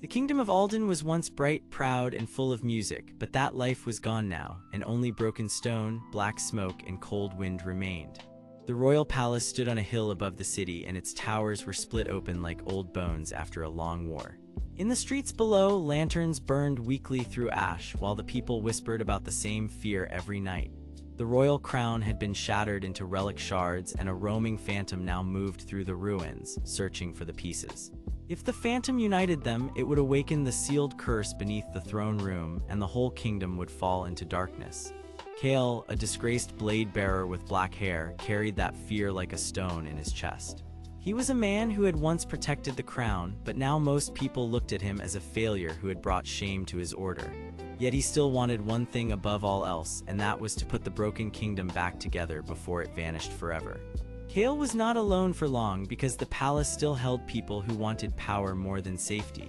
The kingdom of Alden was once bright, proud, and full of music, but that life was gone now, and only broken stone, black smoke, and cold wind remained. The royal palace stood on a hill above the city, and its towers were split open like old bones after a long war. In the streets below, lanterns burned weakly through ash, while the people whispered about the same fear every night. The royal crown had been shattered into relic shards, and a roaming phantom now moved through the ruins, searching for the pieces. If the phantom united them, it would awaken the sealed curse beneath the throne room, and the whole kingdom would fall into darkness. Kael, a disgraced blade-bearer with black hair, carried that fear like a stone in his chest. He was a man who had once protected the crown, but now most people looked at him as a failure who had brought shame to his order. Yet he still wanted one thing above all else, and that was to put the broken kingdom back together before it vanished forever. Kael was not alone for long, because the palace still held people who wanted power more than safety.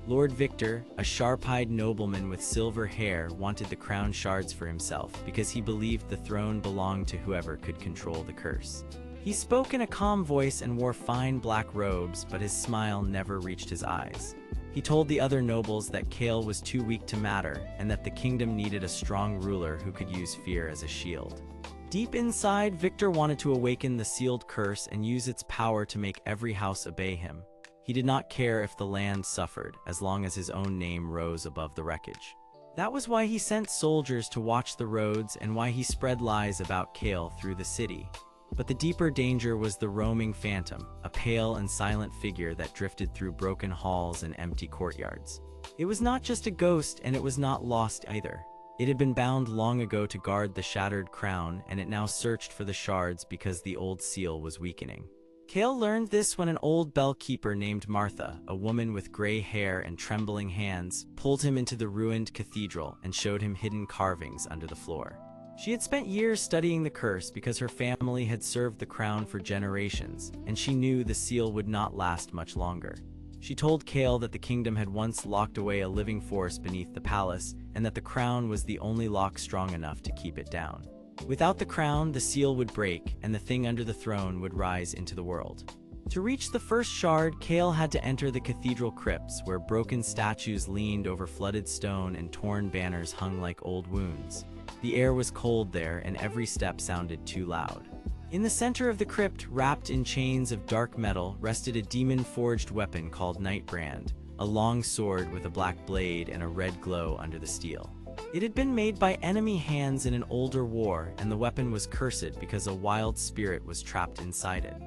Lord Victor, a sharp-eyed nobleman with silver hair, wanted the crown shards for himself because he believed the throne belonged to whoever could control the curse. He spoke in a calm voice and wore fine black robes, but his smile never reached his eyes. He told the other nobles that Kael was too weak to matter, and that the kingdom needed a strong ruler who could use fear as a shield. Deep inside, Victor wanted to awaken the sealed curse and use its power to make every house obey him. He did not care if the land suffered, as long as his own name rose above the wreckage. That was why he sent soldiers to watch the roads and why he spread lies about Kael through the city. But the deeper danger was the roaming phantom, a pale and silent figure that drifted through broken halls and empty courtyards. It was not just a ghost, and it was not lost either. It had been bound long ago to guard the shattered crown, and it now searched for the shards because the old seal was weakening. Kael learned this when an old bell-keeper named Martha, a woman with gray hair and trembling hands, pulled him into the ruined cathedral and showed him hidden carvings under the floor. She had spent years studying the curse because her family had served the crown for generations, and she knew the seal would not last much longer. She told Kael that the kingdom had once locked away a living force beneath the palace, and that the crown was the only lock strong enough to keep it down. Without the crown, the seal would break, and the thing under the throne would rise into the world. To reach the first shard, Kael had to enter the cathedral crypts, where broken statues leaned over flooded stone and torn banners hung like old wounds. The air was cold there, and every step sounded too loud. In the center of the crypt, wrapped in chains of dark metal, rested a demon-forged weapon called Nightbrand, a long sword with a black blade and a red glow under the steel. It had been made by enemy hands in an older war, and the weapon was cursed because a wild spirit was trapped inside it.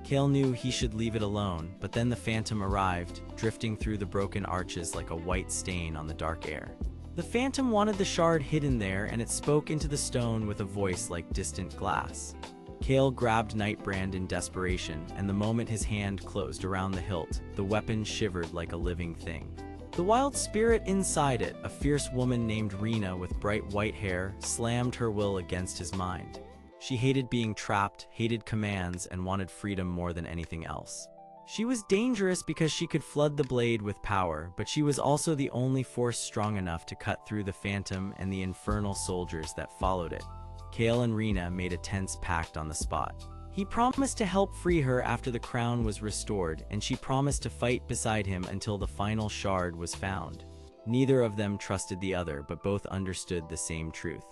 Kael knew he should leave it alone, but then the phantom arrived, drifting through the broken arches like a white stain on the dark air. The phantom wanted the shard hidden there, and it spoke into the stone with a voice like distant glass. Kael grabbed Nightbrand in desperation, and the moment his hand closed around the hilt, the weapon shivered like a living thing. The wild spirit inside it, a fierce woman named Rena with bright white hair, slammed her will against his mind. She hated being trapped, hated commands, and wanted freedom more than anything else. She was dangerous because she could flood the blade with power, but she was also the only force strong enough to cut through the phantom and the infernal soldiers that followed it. Kael and Rena made a tense pact on the spot. He promised to help free her after the crown was restored, and she promised to fight beside him until the final shard was found. Neither of them trusted the other, but both understood the same truth.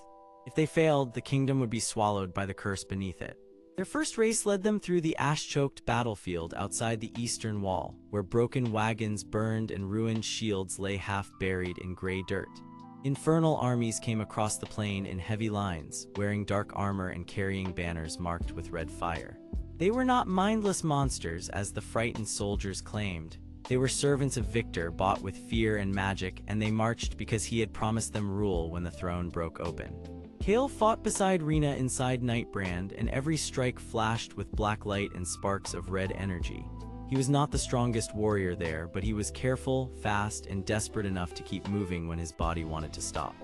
If they failed, the kingdom would be swallowed by the curse beneath it. Their first race led them through the ash-choked battlefield outside the eastern wall, where broken wagons burned and ruined shields lay half-buried in gray dirt. Infernal armies came across the plain in heavy lines, wearing dark armor and carrying banners marked with red fire. They were not mindless monsters, as the frightened soldiers claimed. They were servants of Victor, bought with fear and magic, and they marched because he had promised them rule when the throne broke open. Kael fought beside Rena inside Nightbrand, and every strike flashed with black light and sparks of red energy. He was not the strongest warrior there, but he was careful, fast, and desperate enough to keep moving when his body wanted to stop.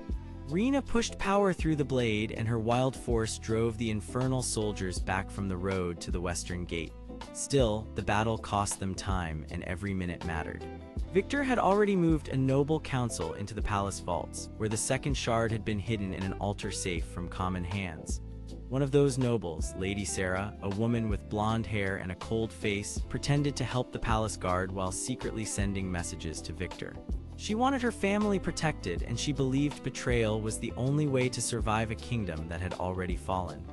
Rena pushed power through the blade, and her wild force drove the infernal soldiers back from the road to the western gate. Still, the battle cost them time, and every minute mattered. Victor had already moved a noble council into the palace vaults, where the second shard had been hidden in an altar safe from common hands. One of those nobles, Lady Sarah, a woman with blonde hair and a cold face, pretended to help the palace guard while secretly sending messages to Victor. She wanted her family protected, and she believed betrayal was the only way to survive a kingdom that had already fallen.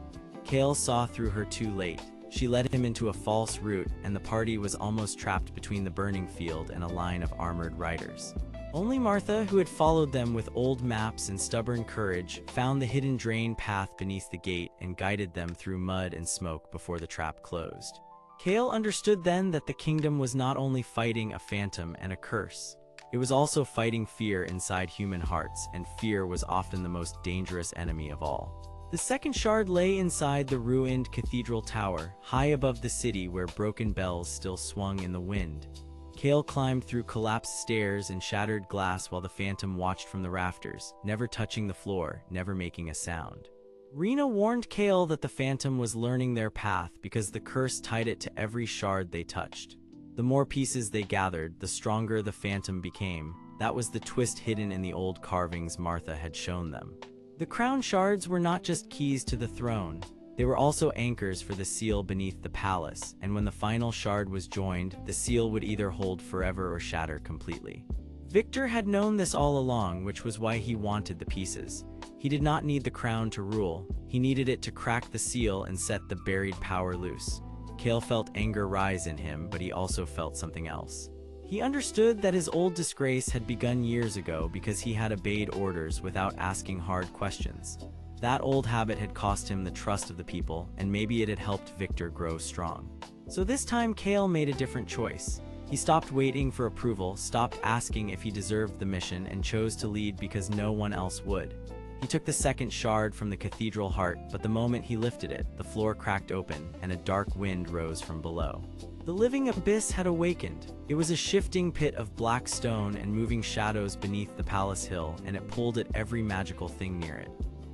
Kael saw through her too late. She led him into a false route, and the party was almost trapped between the burning field and a line of armored riders. Only Martha, who had followed them with old maps and stubborn courage, found the hidden drain path beneath the gate and guided them through mud and smoke before the trap closed. Kael understood then that the kingdom was not only fighting a phantom and a curse. It was also fighting fear inside human hearts, and fear was often the most dangerous enemy of all. The second shard lay inside the ruined cathedral tower, high above the city where broken bells still swung in the wind. Kael climbed through collapsed stairs and shattered glass while the phantom watched from the rafters, never touching the floor, never making a sound. Rena warned Kael that the phantom was learning their path because the curse tied it to every shard they touched. The more pieces they gathered, the stronger the phantom became. That was the twist hidden in the old carvings Martha had shown them. The crown shards were not just keys to the throne. They were also anchors for the seal beneath the palace, and when the final shard was joined, the seal would either hold forever or shatter completely. Victor had known this all along, which was why he wanted the pieces. He did not need the crown to rule. He needed it to crack the seal and set the buried power loose. Kael felt anger rise in him, but he also felt something else. He understood that his old disgrace had begun years ago because he had obeyed orders without asking hard questions. That old habit had cost him the trust of the people, and maybe it had helped Victor grow strong. So this time Kael made a different choice. He stopped waiting for approval, stopped asking if he deserved the mission, and chose to lead because no one else would. He took the second shard from the cathedral heart, but the moment he lifted it, the floor cracked open, and a dark wind rose from below. The living abyss had awakened. It was a shifting pit of black stone and moving shadows beneath the palace hill, and it pulled at every magical thing near it.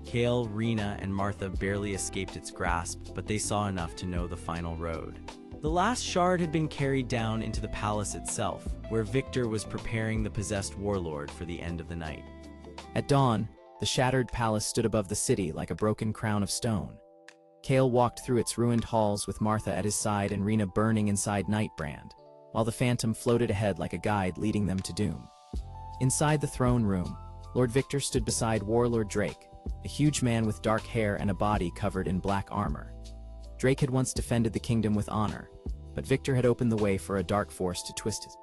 Kael, Rena, and Martha barely escaped its grasp, but they saw enough to know the final road. The last shard had been carried down into the palace itself, where Victor was preparing the possessed warlord for the end of the night. At dawn, the shattered palace stood above the city like a broken crown of stone. Kael walked through its ruined halls with Martha at his side and Rena burning inside Nightbrand, while the phantom floated ahead like a guide leading them to doom. Inside the throne room, Lord Victor stood beside Warlord Drake, a huge man with dark hair and a body covered in black armor. Drake had once defended the kingdom with honor, but Victor had opened the way for a dark force to twist his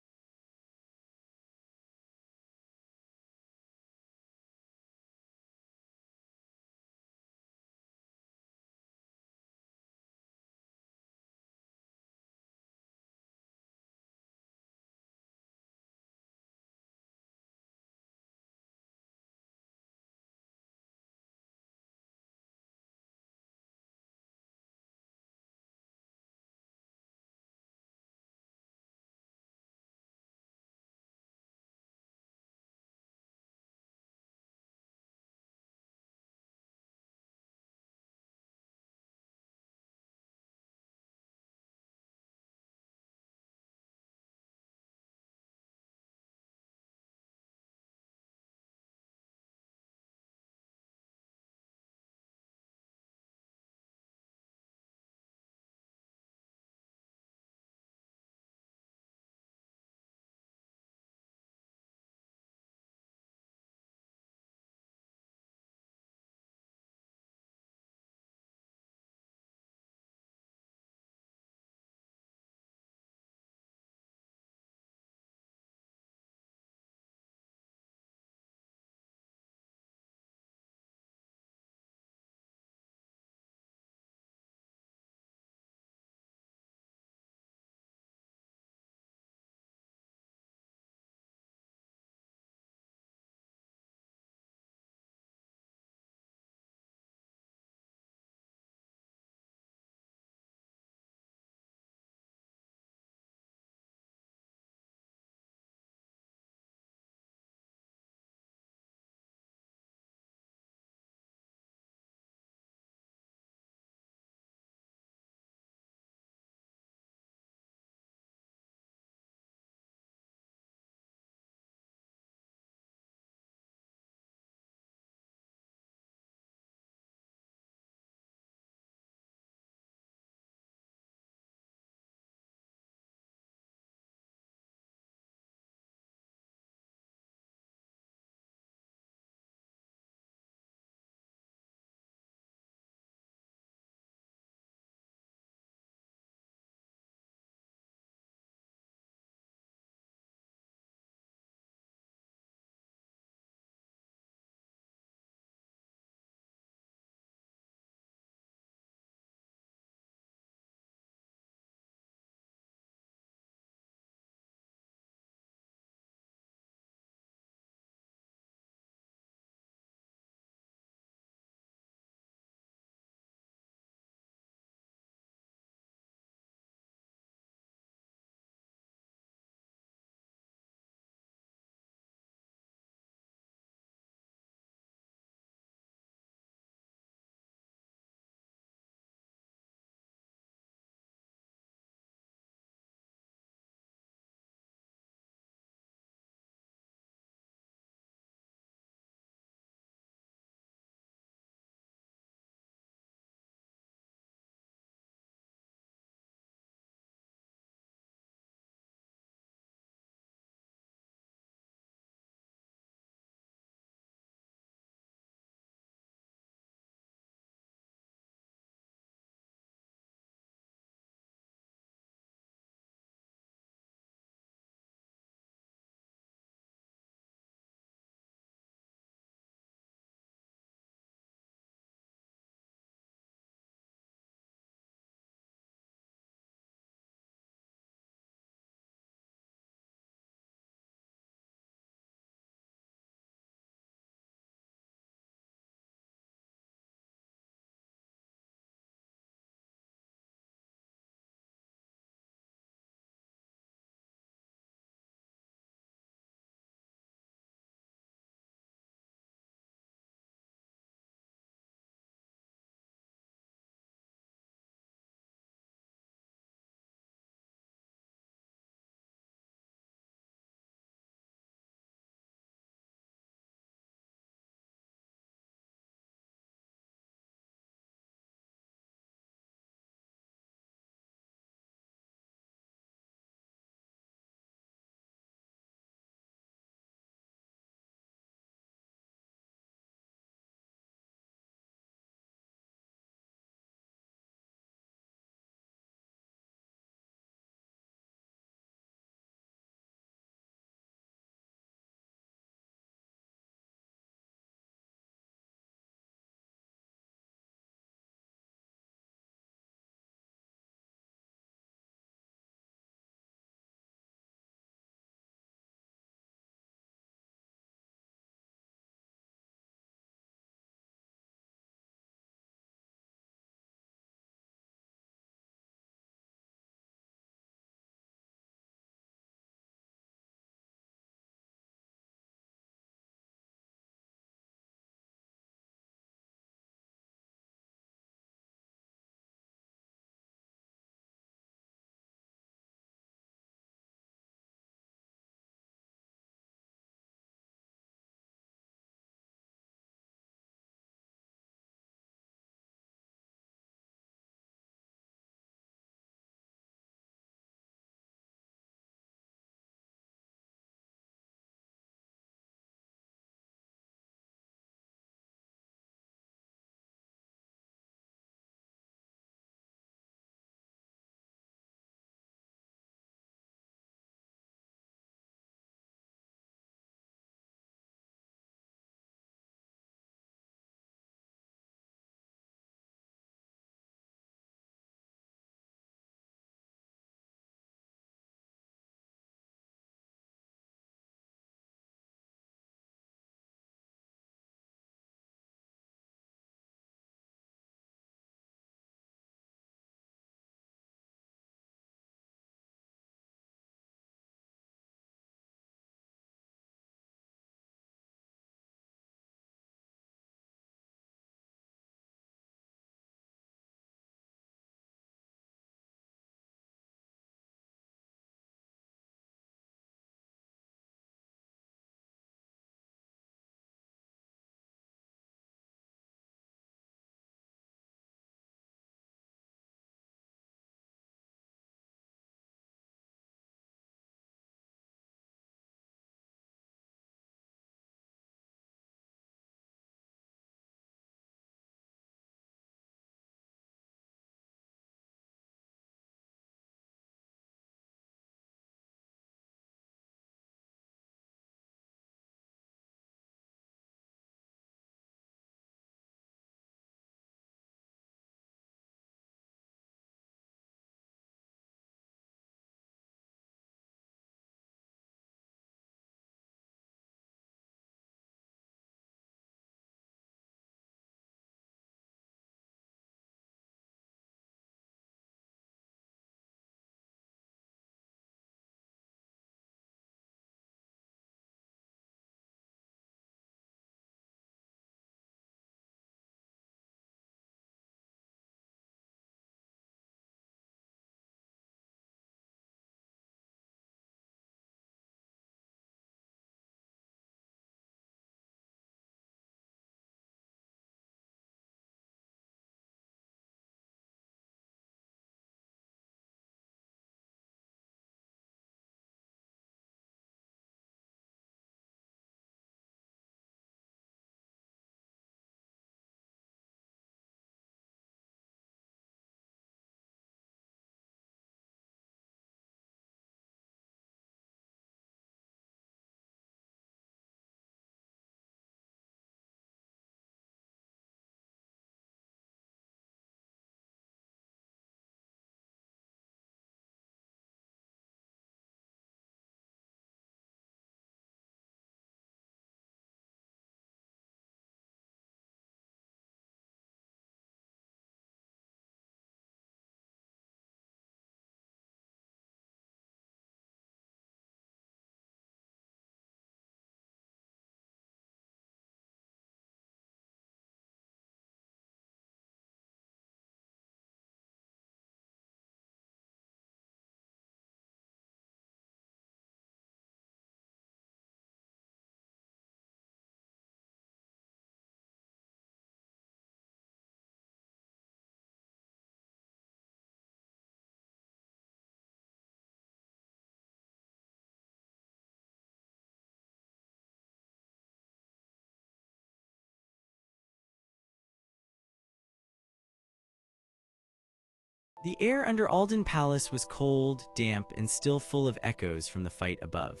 The air under Alden Palace was cold, damp, and still full of echoes from the fight above.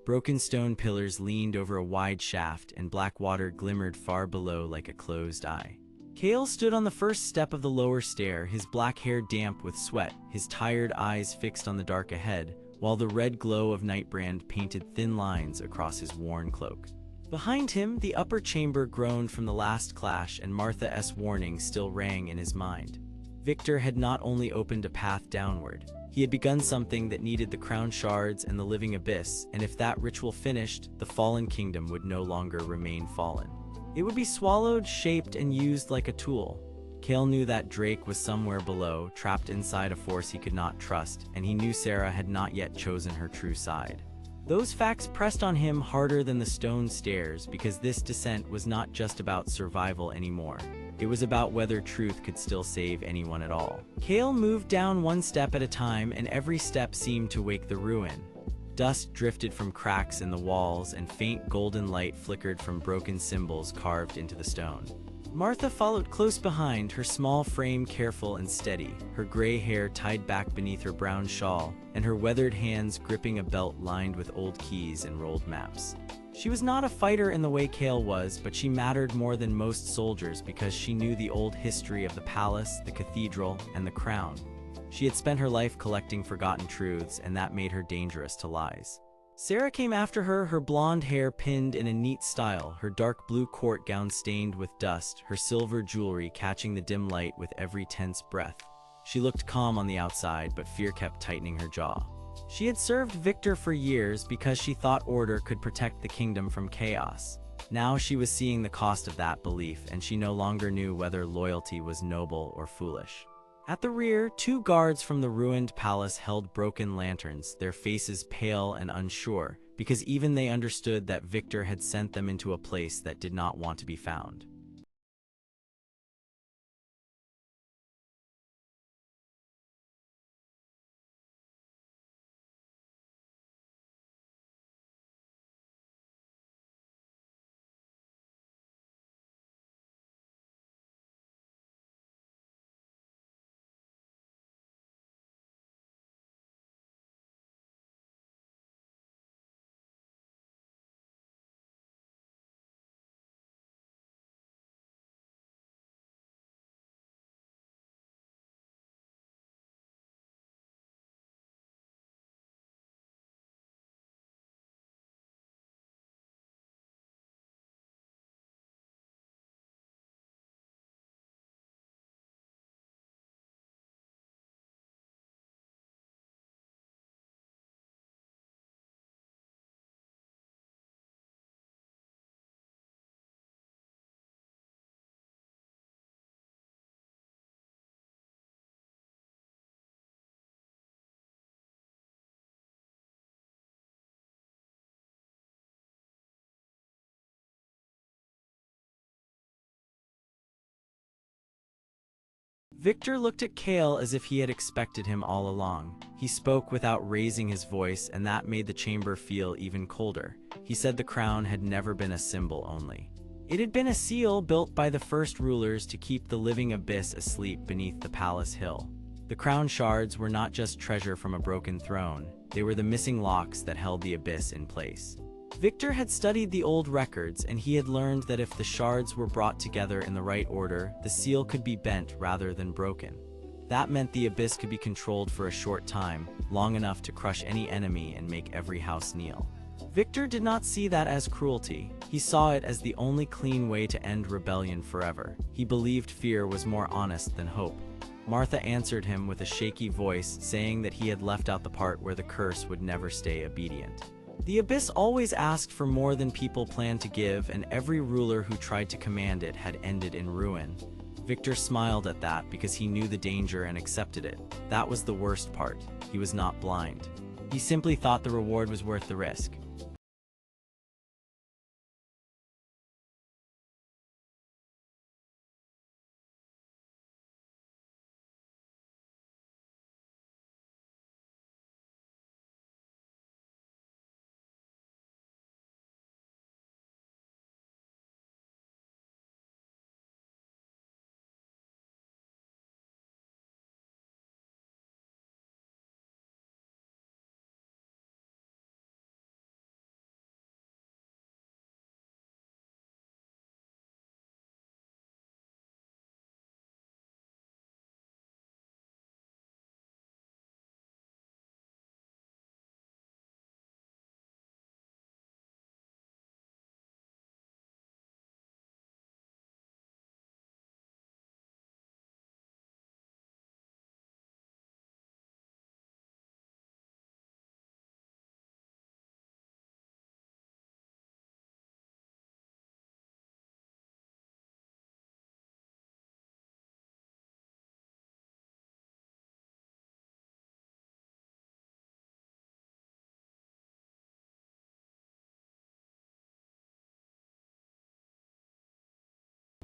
Broken stone pillars leaned over a wide shaft, and black water glimmered far below like a closed eye. Kael stood on the first step of the lower stair, his black hair damp with sweat, his tired eyes fixed on the dark ahead, while the red glow of Nightbrand painted thin lines across his worn cloak. Behind him, the upper chamber groaned from the last clash, and Martha's warning still rang in his mind. Victor had not only opened a path downward, he had begun something that needed the crown shards and the living abyss, and if that ritual finished, the fallen kingdom would no longer remain fallen. It would be swallowed, shaped, and used like a tool. Kael knew that Drake was somewhere below, trapped inside a force he could not trust, and he knew Sarah had not yet chosen her true side. Those facts pressed on him harder than the stone stairs, because this descent was not just about survival anymore. It was about whether truth could still save anyone at all. Kael moved down one step at a time, and every step seemed to wake the ruin. Dust drifted from cracks in the walls, and faint golden light flickered from broken symbols carved into the stone. Martha followed close behind, her small frame careful and steady, her gray hair tied back beneath her brown shawl, and her weathered hands gripping a belt lined with old keys and rolled maps. She was not a fighter in the way Kael was, but she mattered more than most soldiers because she knew the old history of the palace, the cathedral, and the crown. She had spent her life collecting forgotten truths, and that made her dangerous to lies. Sarah came after her, her blonde hair pinned in a neat style, her dark blue court gown stained with dust, her silver jewelry catching the dim light with every tense breath. She looked calm on the outside, but fear kept tightening her jaw. She had served Victor for years because she thought order could protect the kingdom from chaos. Now she was seeing the cost of that belief, and she no longer knew whether loyalty was noble or foolish. At the rear, two guards from the ruined palace held broken lanterns, their faces pale and unsure, because even they understood that Victor had sent them into a place that did not want to be found. Victor looked at Kael as if he had expected him all along. He spoke without raising his voice, and that made the chamber feel even colder. He said the crown had never been a symbol only. It had been a seal built by the first rulers to keep the living abyss asleep beneath the palace hill. The crown shards were not just treasure from a broken throne, they were the missing locks that held the abyss in place. Victor had studied the old records, and he had learned that if the shards were brought together in the right order, the seal could be bent rather than broken. That meant the abyss could be controlled for a short time, long enough to crush any enemy and make every house kneel. Victor did not see that as cruelty. He saw it as the only clean way to end rebellion forever. He believed fear was more honest than hope. Martha answered him with a shaky voice, saying that he had left out the part where the curse would never stay obedient. The abyss always asked for more than people planned to give, and every ruler who tried to command it had ended in ruin. Victor smiled at that because he knew the danger and accepted it. That was the worst part. He was not blind. He simply thought the reward was worth the risk.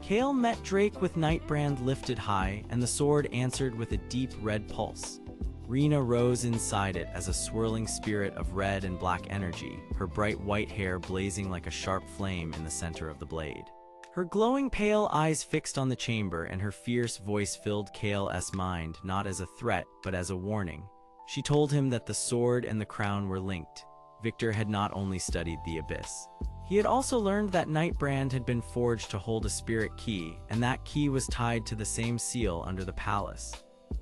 Kael met Drake with Nightbrand lifted high, and the sword answered with a deep red pulse. Rena rose inside it as a swirling spirit of red and black energy, her bright white hair blazing like a sharp flame in the center of the blade. Her glowing pale eyes fixed on the chamber, and her fierce voice filled Kael's mind not as a threat but as a warning. She told him that the sword and the crown were linked. Victor had not only studied the abyss. He had also learned that Nightbrand had been forged to hold a spirit key, and that key was tied to the same seal under the palace.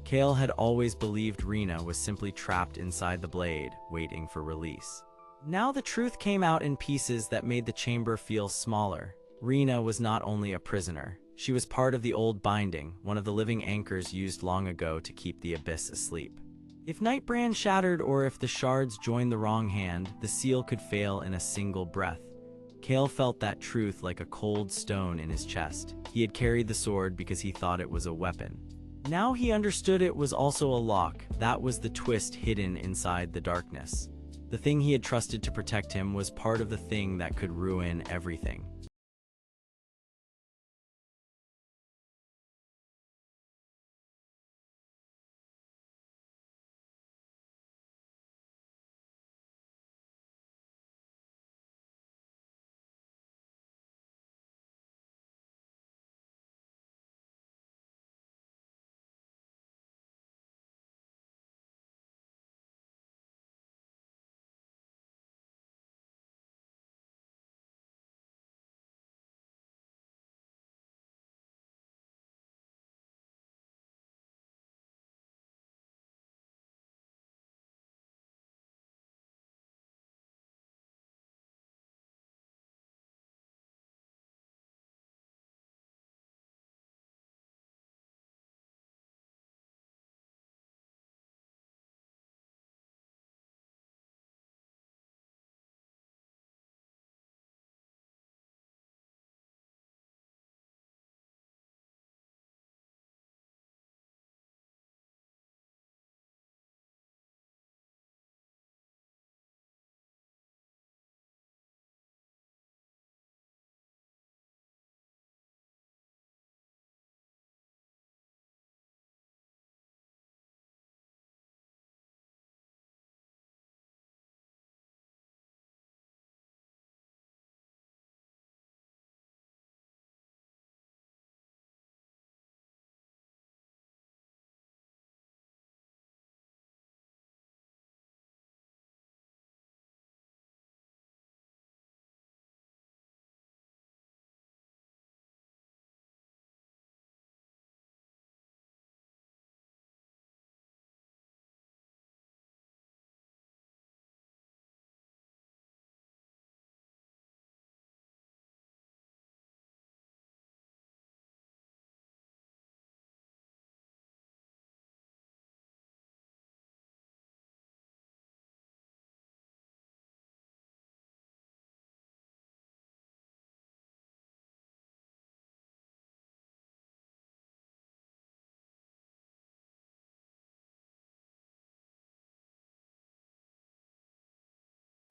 Kael had always believed Rena was simply trapped inside the blade, waiting for release. Now the truth came out in pieces that made the chamber feel smaller. Rena was not only a prisoner. She was part of the old binding, one of the living anchors used long ago to keep the abyss asleep. If Nightbrand shattered or if the shards joined the wrong hand, the seal could fail in a single breath. Kael felt that truth like a cold stone in his chest. He had carried the sword because he thought it was a weapon. Now he understood it was also a lock. That was the twist hidden inside the darkness. The thing he had trusted to protect him was part of the thing that could ruin everything.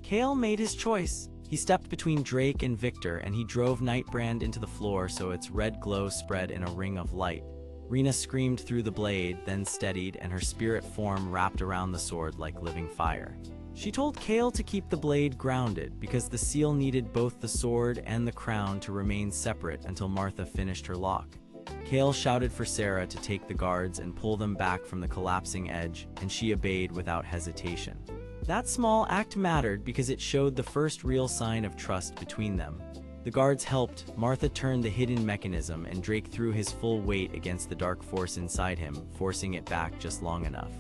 Kael made his choice. He stepped between Drake and Victor, and he drove Nightbrand into the floor so its red glow spread in a ring of light. Rena screamed through the blade, then steadied, and her spirit form wrapped around the sword like living fire. She told Kael to keep the blade grounded, because the seal needed both the sword and the crown to remain separate until Martha finished her lock. Kael shouted for Sarah to take the guards and pull them back from the collapsing edge, and she obeyed without hesitation. That small act mattered because it showed the first real sign of trust between them. The guards helped, Martha turned the hidden mechanism, and Drake threw his full weight against the dark force inside him, forcing it back just long enough.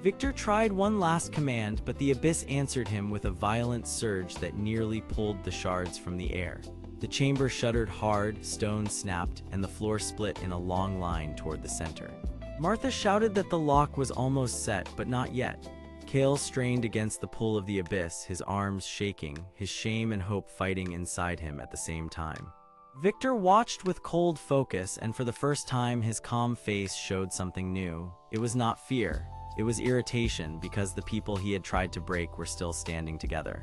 Victor tried one last command, but the abyss answered him with a violent surge that nearly pulled the shards from the air. The chamber shuddered hard, stones snapped, and the floor split in a long line toward the center. Martha shouted that the lock was almost set, but not yet. Kael strained against the pull of the abyss, his arms shaking, his shame and hope fighting inside him at the same time. Victor watched with cold focus, and for the first time his calm face showed something new. It was not fear, it was irritation, because the people he had tried to break were still standing together.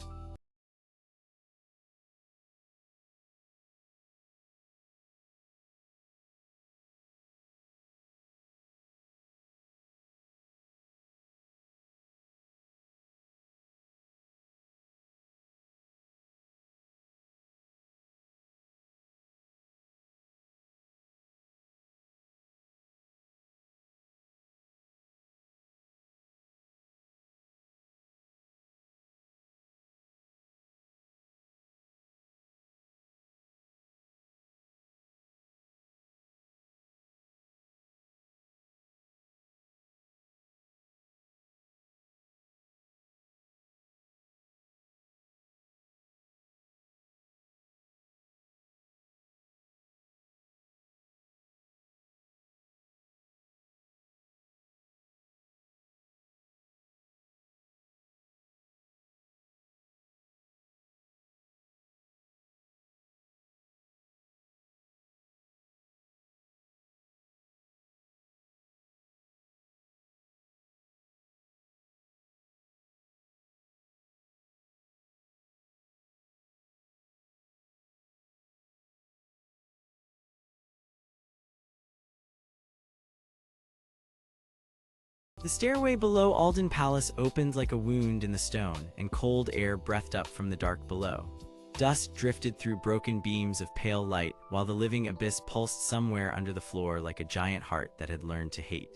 The stairway below Alden Palace opened like a wound in the stone, and cold air breathed up from the dark below. Dust drifted through broken beams of pale light, while the living abyss pulsed somewhere under the floor like a giant heart that had learned to hate.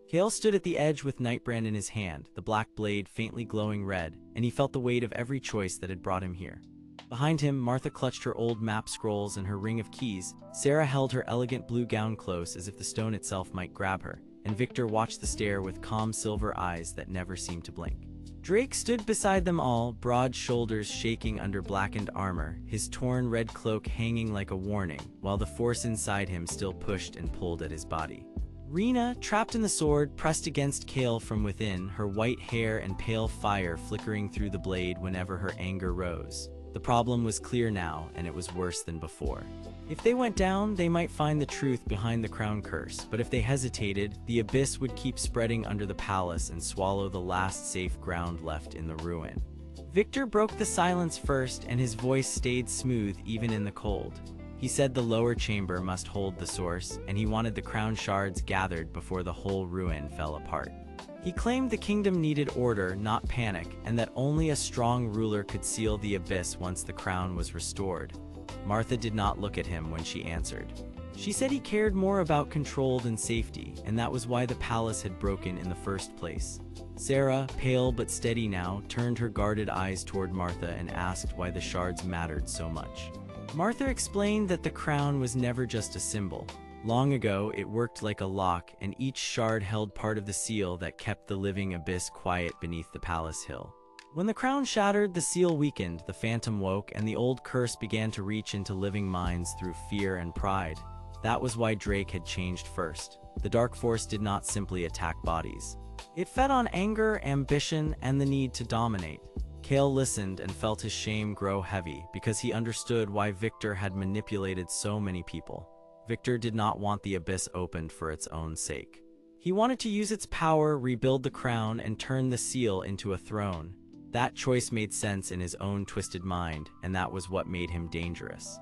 Kael stood at the edge with Nightbrand in his hand, the black blade faintly glowing red, and he felt the weight of every choice that had brought him here. Behind him, Martha clutched her old map scrolls and her ring of keys. Sarah held her elegant blue gown close as if the stone itself might grab her, and Victor watched the stair with calm silver eyes that never seemed to blink. Drake stood beside them all, broad shoulders shaking under blackened armor, his torn red cloak hanging like a warning, while the force inside him still pushed and pulled at his body. Rena, trapped in the sword, pressed against Kael from within, her white hair and pale fire flickering through the blade whenever her anger rose. The problem was clear now, and it was worse than before. If they went down, they might find the truth behind the crown curse, but if they hesitated, the abyss would keep spreading under the palace and swallow the last safe ground left in the ruin. Victor broke the silence first, and his voice stayed smooth even in the cold. He said the lower chamber must hold the source, and he wanted the crown shards gathered before the whole ruin fell apart. He claimed the kingdom needed order, not panic, and that only a strong ruler could seal the abyss once the crown was restored. Martha did not look at him when she answered. She said he cared more about control than safety, and that was why the palace had broken in the first place. Sarah, pale but steady now, turned her guarded eyes toward Martha and asked why the shards mattered so much. Martha explained that the crown was never just a symbol. Long ago, it worked like a lock, and each shard held part of the seal that kept the living abyss quiet beneath the palace hill. When the crown shattered, the seal weakened, the phantom woke, and the old curse began to reach into living minds through fear and pride. That was why Drake had changed first. The dark force did not simply attack bodies. It fed on anger, ambition, and the need to dominate. Kael listened and felt his shame grow heavy because he understood why Victor had manipulated so many people. Victor did not want the abyss opened for its own sake. He wanted to use its power, rebuild the crown, and turn the seal into a throne. That choice made sense in his own twisted mind, and that was what made him dangerous.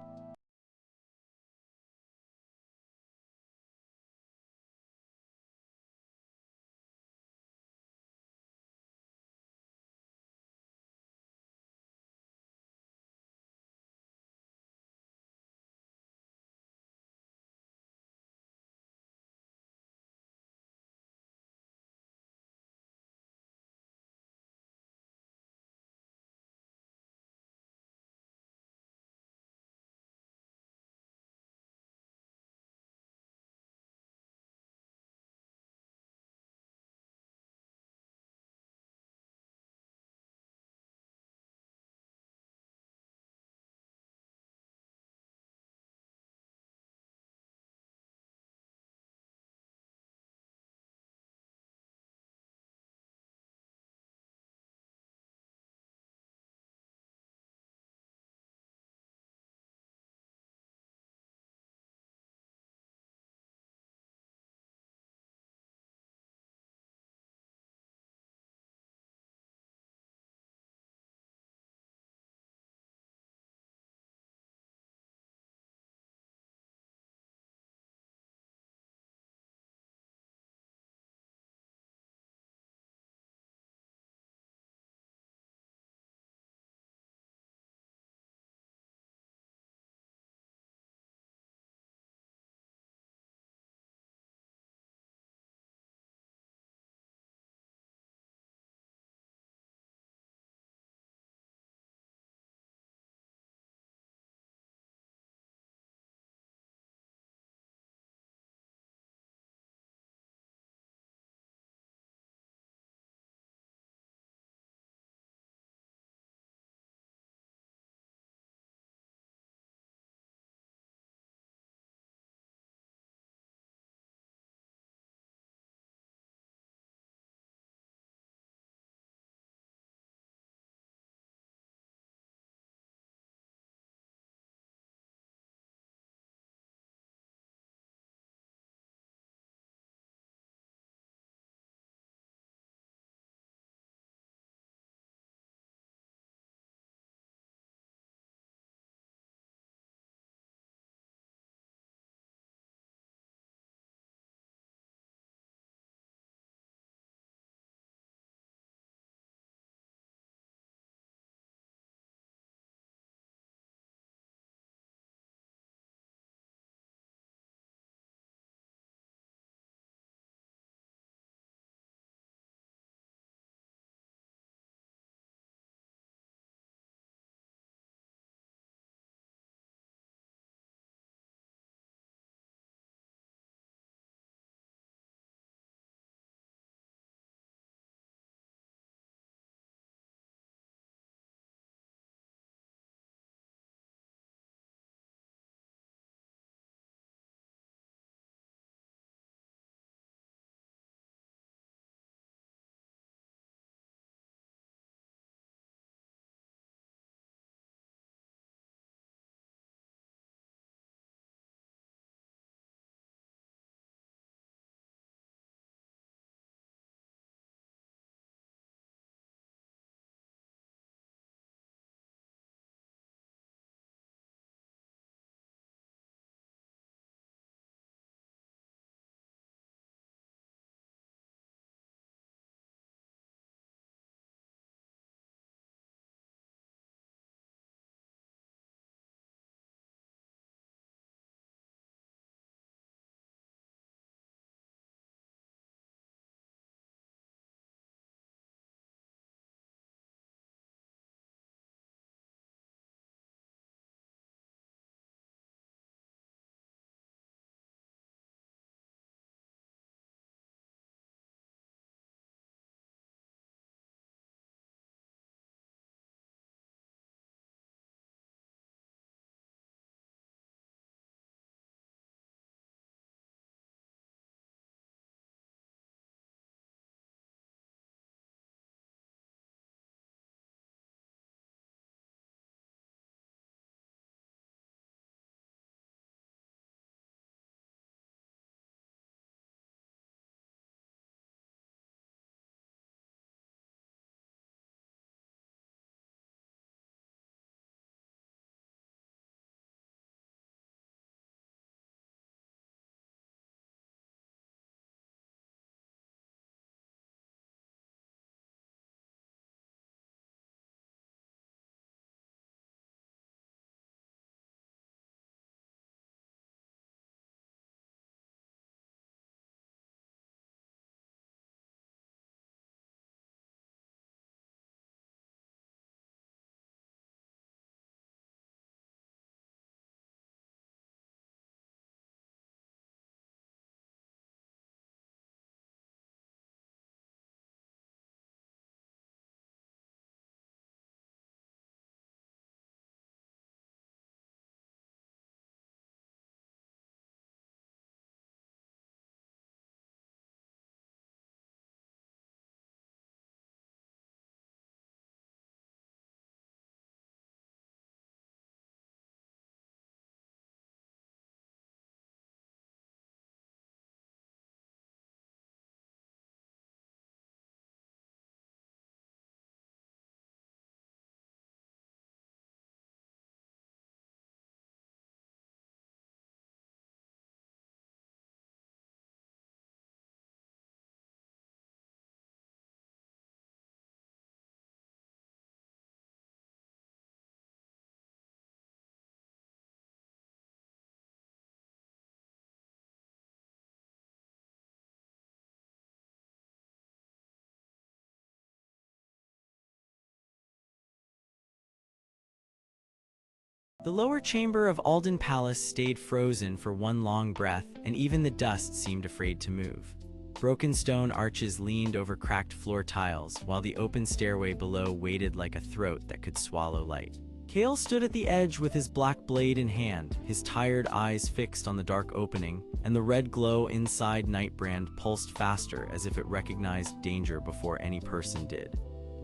The lower chamber of Alden Palace stayed frozen for one long breath, and even the dust seemed afraid to move. Broken stone arches leaned over cracked floor tiles, while the open stairway below waited like a throat that could swallow light. Kael stood at the edge with his black blade in hand, his tired eyes fixed on the dark opening, and the red glow inside Nightbrand pulsed faster as if it recognized danger before any person did.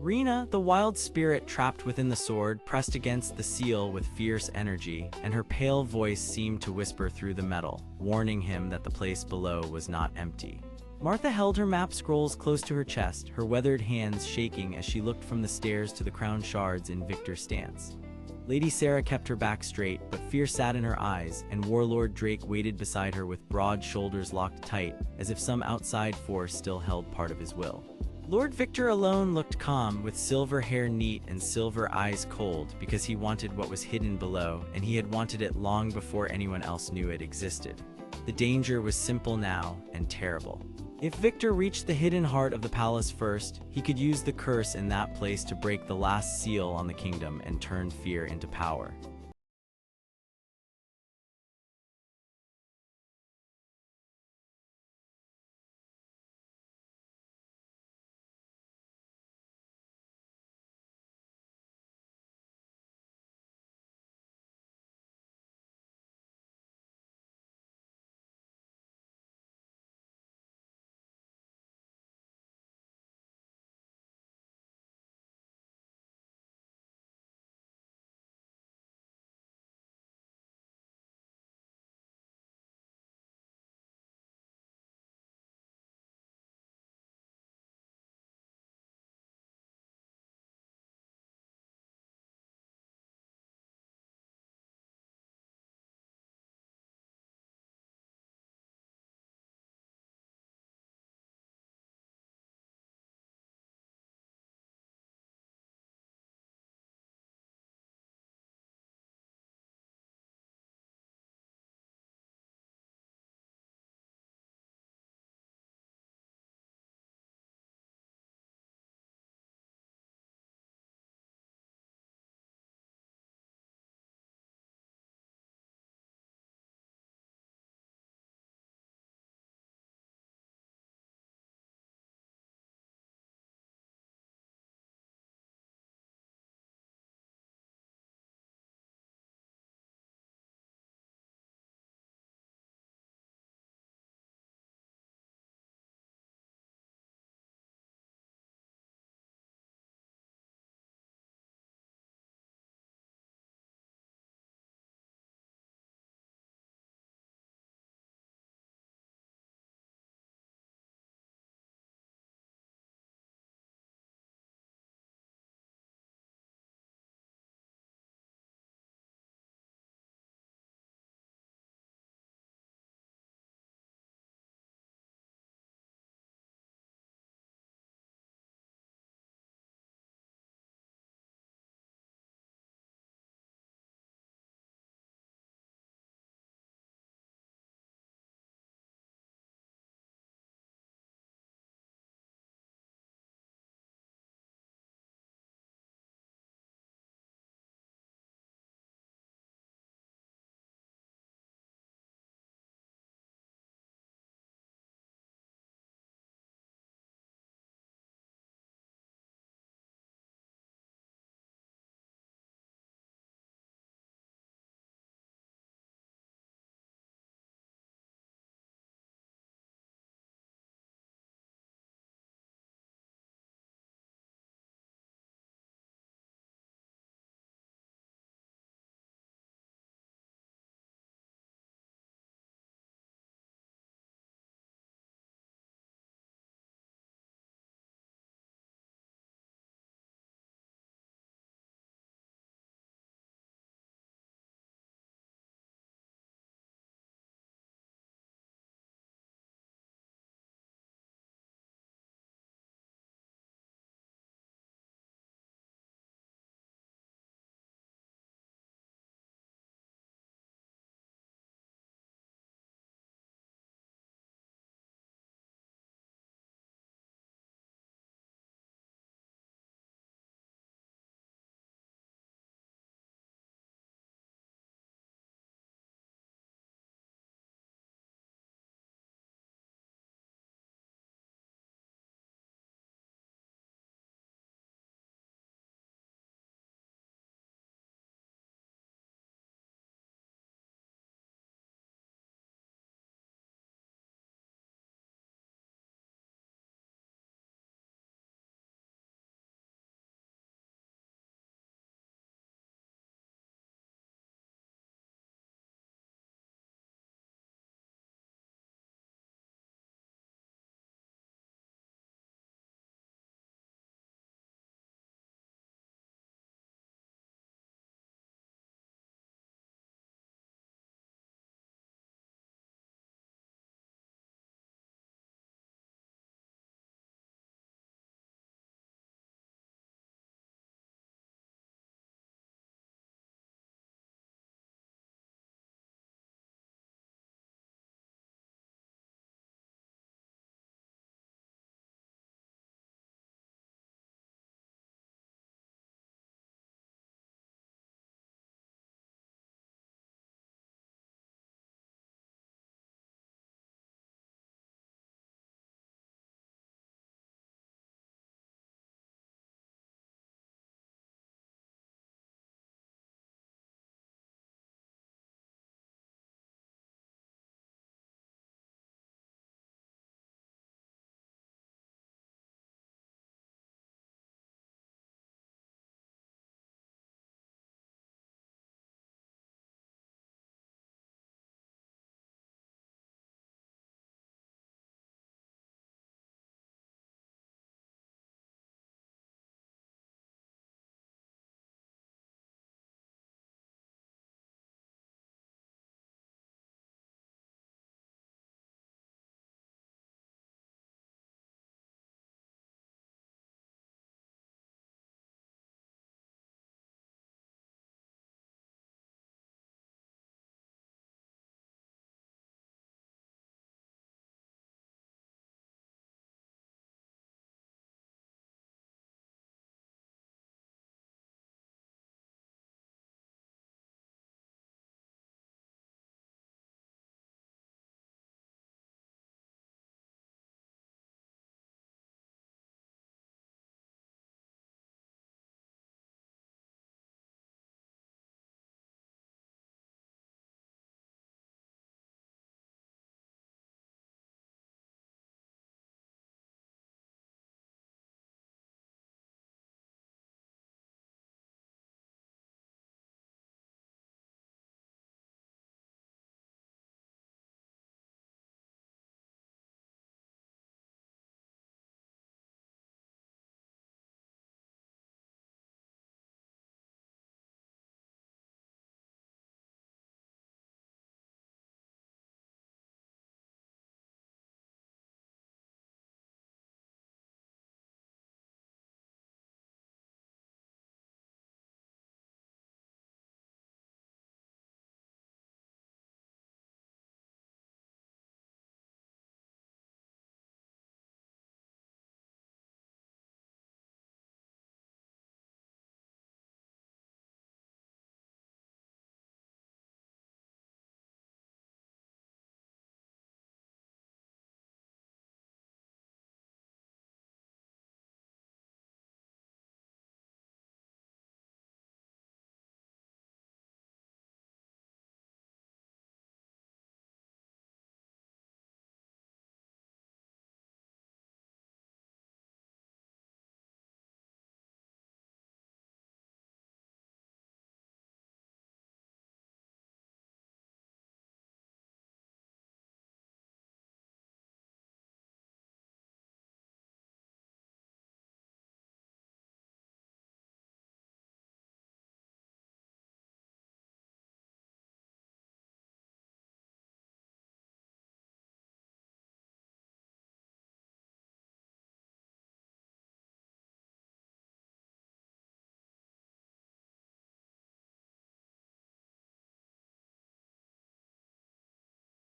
Rena, the wild spirit trapped within the sword, pressed against the seal with fierce energy, and her pale voice seemed to whisper through the metal, warning him that the place below was not empty. Martha held her map scrolls close to her chest, her weathered hands shaking as she looked from the stairs to the crown shards in victor stance. Lady Sarah kept her back straight, but fear sat in her eyes, and Warlord Drake waited beside her with broad shoulders locked tight, as if some outside force still held part of his will. Lord Victor alone looked calm, with silver hair neat and silver eyes cold, because he wanted what was hidden below, and he had wanted it long before anyone else knew it existed. The danger was simple now, and terrible. If Victor reached the hidden heart of the palace first, he could use the curse in that place to break the last seal on the kingdom and turn fear into power.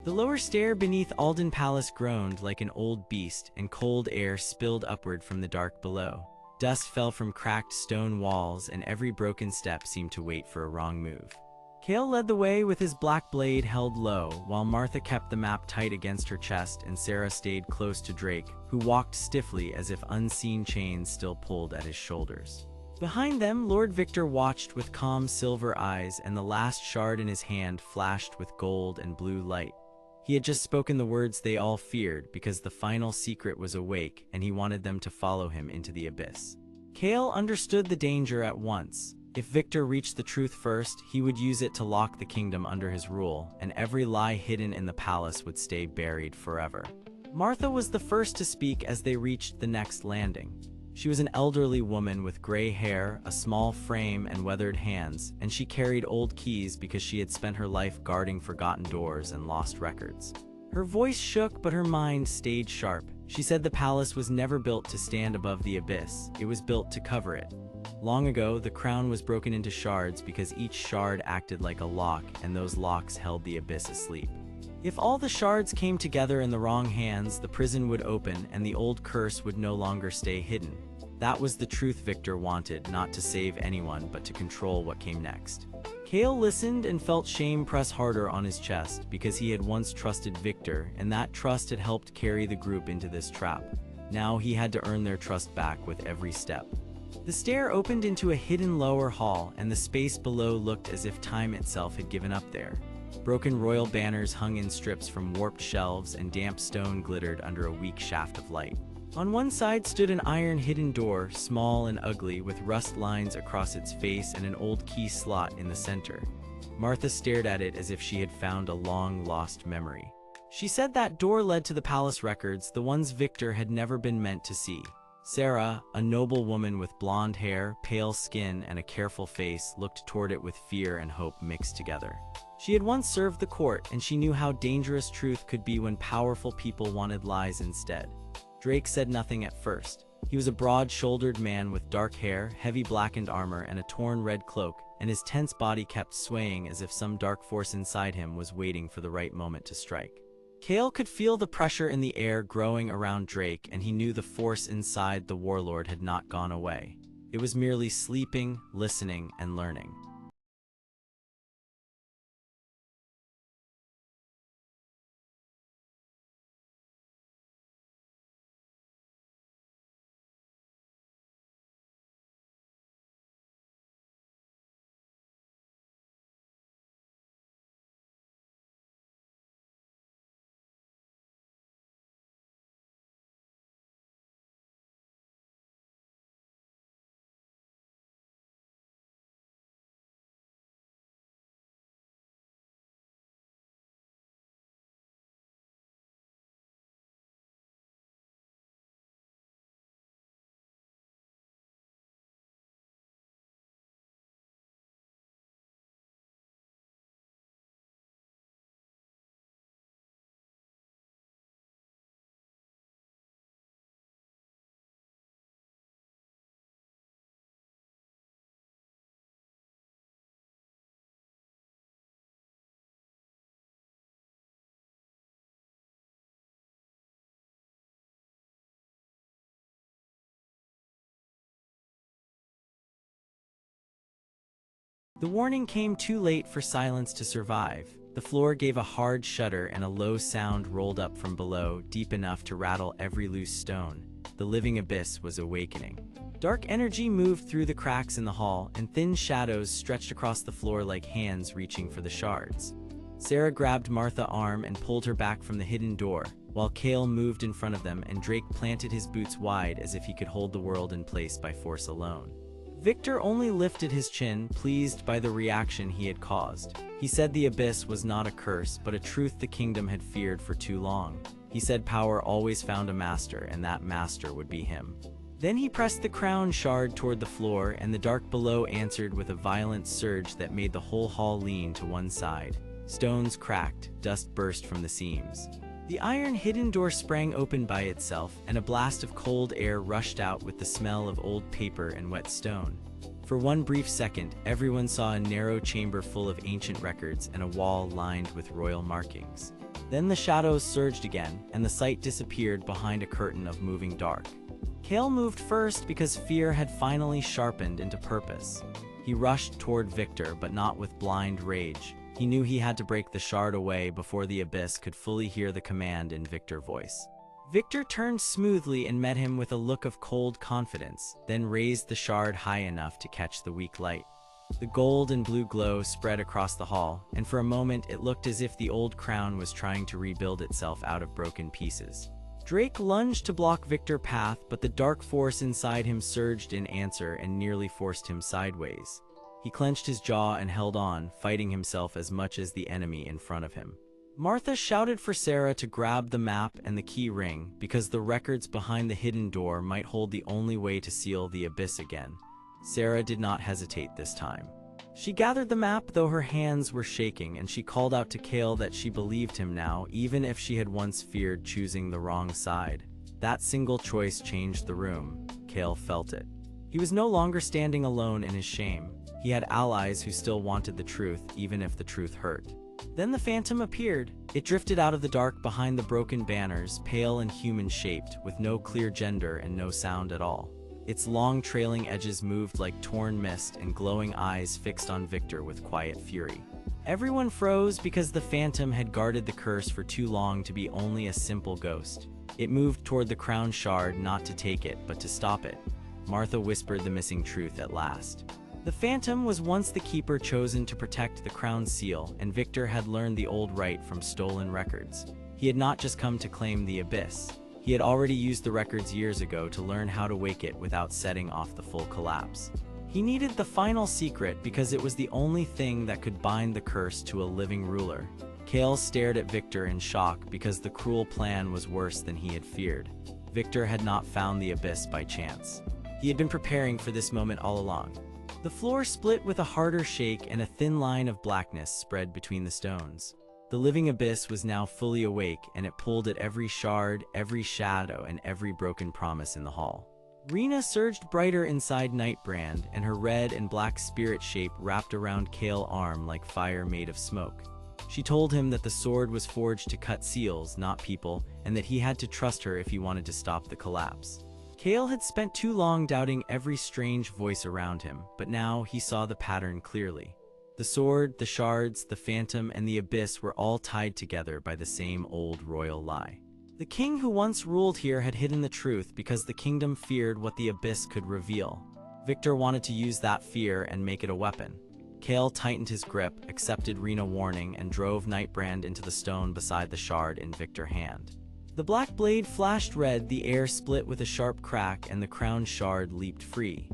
The lower stair beneath Alden Palace groaned like an old beast, and cold air spilled upward from the dark below. Dust fell from cracked stone walls, and every broken step seemed to wait for a wrong move. Kael led the way with his black blade held low, while Martha kept the map tight against her chest and Sarah stayed close to Drake, who walked stiffly as if unseen chains still pulled at his shoulders. Behind them, Lord Victor watched with calm silver eyes, and the last shard in his hand flashed with gold and blue light. He had just spoken the words they all feared because the final secret was awake and he wanted them to follow him into the abyss. Kael understood the danger at once. If Victor reached the truth first, he would use it to lock the kingdom under his rule, and every lie hidden in the palace would stay buried forever. Martha was the first to speak as they reached the next landing. She was an elderly woman with gray hair, a small frame, and weathered hands, and she carried old keys because she had spent her life guarding forgotten doors and lost records. Her voice shook, but her mind stayed sharp. She said the palace was never built to stand above the abyss, it was built to cover it. Long ago, the crown was broken into shards because each shard acted like a lock, and those locks held the abyss asleep. If all the shards came together in the wrong hands, the prison would open and the old curse would no longer stay hidden. That was the truth Victor wanted, not to save anyone, but to control what came next. Kael listened and felt shame press harder on his chest because he had once trusted Victor, and that trust had helped carry the group into this trap. Now he had to earn their trust back with every step. The stair opened into a hidden lower hall, and the space below looked as if time itself had given up there. Broken royal banners hung in strips from warped shelves, and damp stone glittered under a weak shaft of light. On one side stood an iron hidden door, small and ugly, with rust lines across its face and an old key slot in the center. Martha stared at it as if she had found a long-lost memory. She said that door led to the palace records, the ones Victor had never been meant to see. Sarah, a noble woman with blonde hair, pale skin, and a careful face, looked toward it with fear and hope mixed together. She had once served the court, and she knew how dangerous truth could be when powerful people wanted lies instead. Drake said nothing at first. He was a broad-shouldered man with dark hair, heavy blackened armor, and a torn red cloak, and his tense body kept swaying as if some dark force inside him was waiting for the right moment to strike. Kael could feel the pressure in the air growing around Drake, and he knew the force inside the warlord had not gone away. It was merely sleeping, listening, and learning. The warning came too late for silence to survive. The floor gave a hard shudder and a low sound rolled up from below, deep enough to rattle every loose stone. The living abyss was awakening. Dark energy moved through the cracks in the hall, and thin shadows stretched across the floor like hands reaching for the shards. Sarah grabbed Martha's arm and pulled her back from the hidden door, while Kael moved in front of them and Drake planted his boots wide as if he could hold the world in place by force alone. Victor only lifted his chin, pleased by the reaction he had caused. He said the abyss was not a curse, but a truth the kingdom had feared for too long. He said power always found a master, and that master would be him. Then he pressed the crown shard toward the floor, and the dark below answered with a violent surge that made the whole hall lean to one side. Stones cracked, dust burst from the seams. The iron hidden door sprang open by itself, and a blast of cold air rushed out with the smell of old paper and wet stone. For one brief second, everyone saw a narrow chamber full of ancient records and a wall lined with royal markings. Then the shadows surged again, and the sight disappeared behind a curtain of moving dark. Kael moved first because fear had finally sharpened into purpose. He rushed toward Victor, but not with blind rage. He knew he had to break the shard away before the abyss could fully hear the command in Victor's voice. Victor turned smoothly and met him with a look of cold confidence, then raised the shard high enough to catch the weak light. The gold and blue glow spread across the hall, and for a moment it looked as if the old crown was trying to rebuild itself out of broken pieces. Drake lunged to block Victor's path, but the dark force inside him surged in answer and nearly forced him sideways. He clenched his jaw and held on, fighting himself as much as the enemy in front of him. Martha shouted for Sarah to grab the map and the key ring, because the records behind the hidden door might hold the only way to seal the abyss again. Sarah did not hesitate this time. She gathered the map, though her hands were shaking, and she called out to Kael that she believed him now, even if she had once feared choosing the wrong side. That single choice changed the room. Kael felt it. He was no longer standing alone in his shame. He had allies who still wanted the truth, even if the truth hurt. Then the phantom appeared. It drifted out of the dark behind the broken banners, pale and human-shaped, with no clear gender and no sound at all. Its long trailing edges moved like torn mist, and glowing eyes fixed on Victor with quiet fury. Everyone froze because the phantom had guarded the curse for too long to be only a simple ghost. It moved toward the crown shard, not to take it, but to stop it. Martha whispered the missing truth at last. The phantom was once the keeper chosen to protect the crown's seal, and Victor had learned the old rite from stolen records. He had not just come to claim the abyss. He had already used the records years ago to learn how to wake it without setting off the full collapse. He needed the final secret because it was the only thing that could bind the curse to a living ruler. Kael stared at Victor in shock because the cruel plan was worse than he had feared. Victor had not found the abyss by chance. He had been preparing for this moment all along. The floor split with a harder shake, and a thin line of blackness spread between the stones. The living abyss was now fully awake, and it pulled at every shard, every shadow, and every broken promise in the hall. Rena surged brighter inside Nightbrand, and her red and black spirit shape wrapped around Kael's arm like fire made of smoke. She told him that the sword was forged to cut seals, not people, and that he had to trust her if he wanted to stop the collapse. Kael had spent too long doubting every strange voice around him, but now he saw the pattern clearly. The sword, the shards, the phantom, and the abyss were all tied together by the same old royal lie. The king who once ruled here had hidden the truth because the kingdom feared what the abyss could reveal. Victor wanted to use that fear and make it a weapon. Kael tightened his grip, accepted Rena's warning, and drove Nightbrand into the stone beside the shard in Victor's hand. The black blade flashed red, the air split with a sharp crack, and the crown shard leaped free.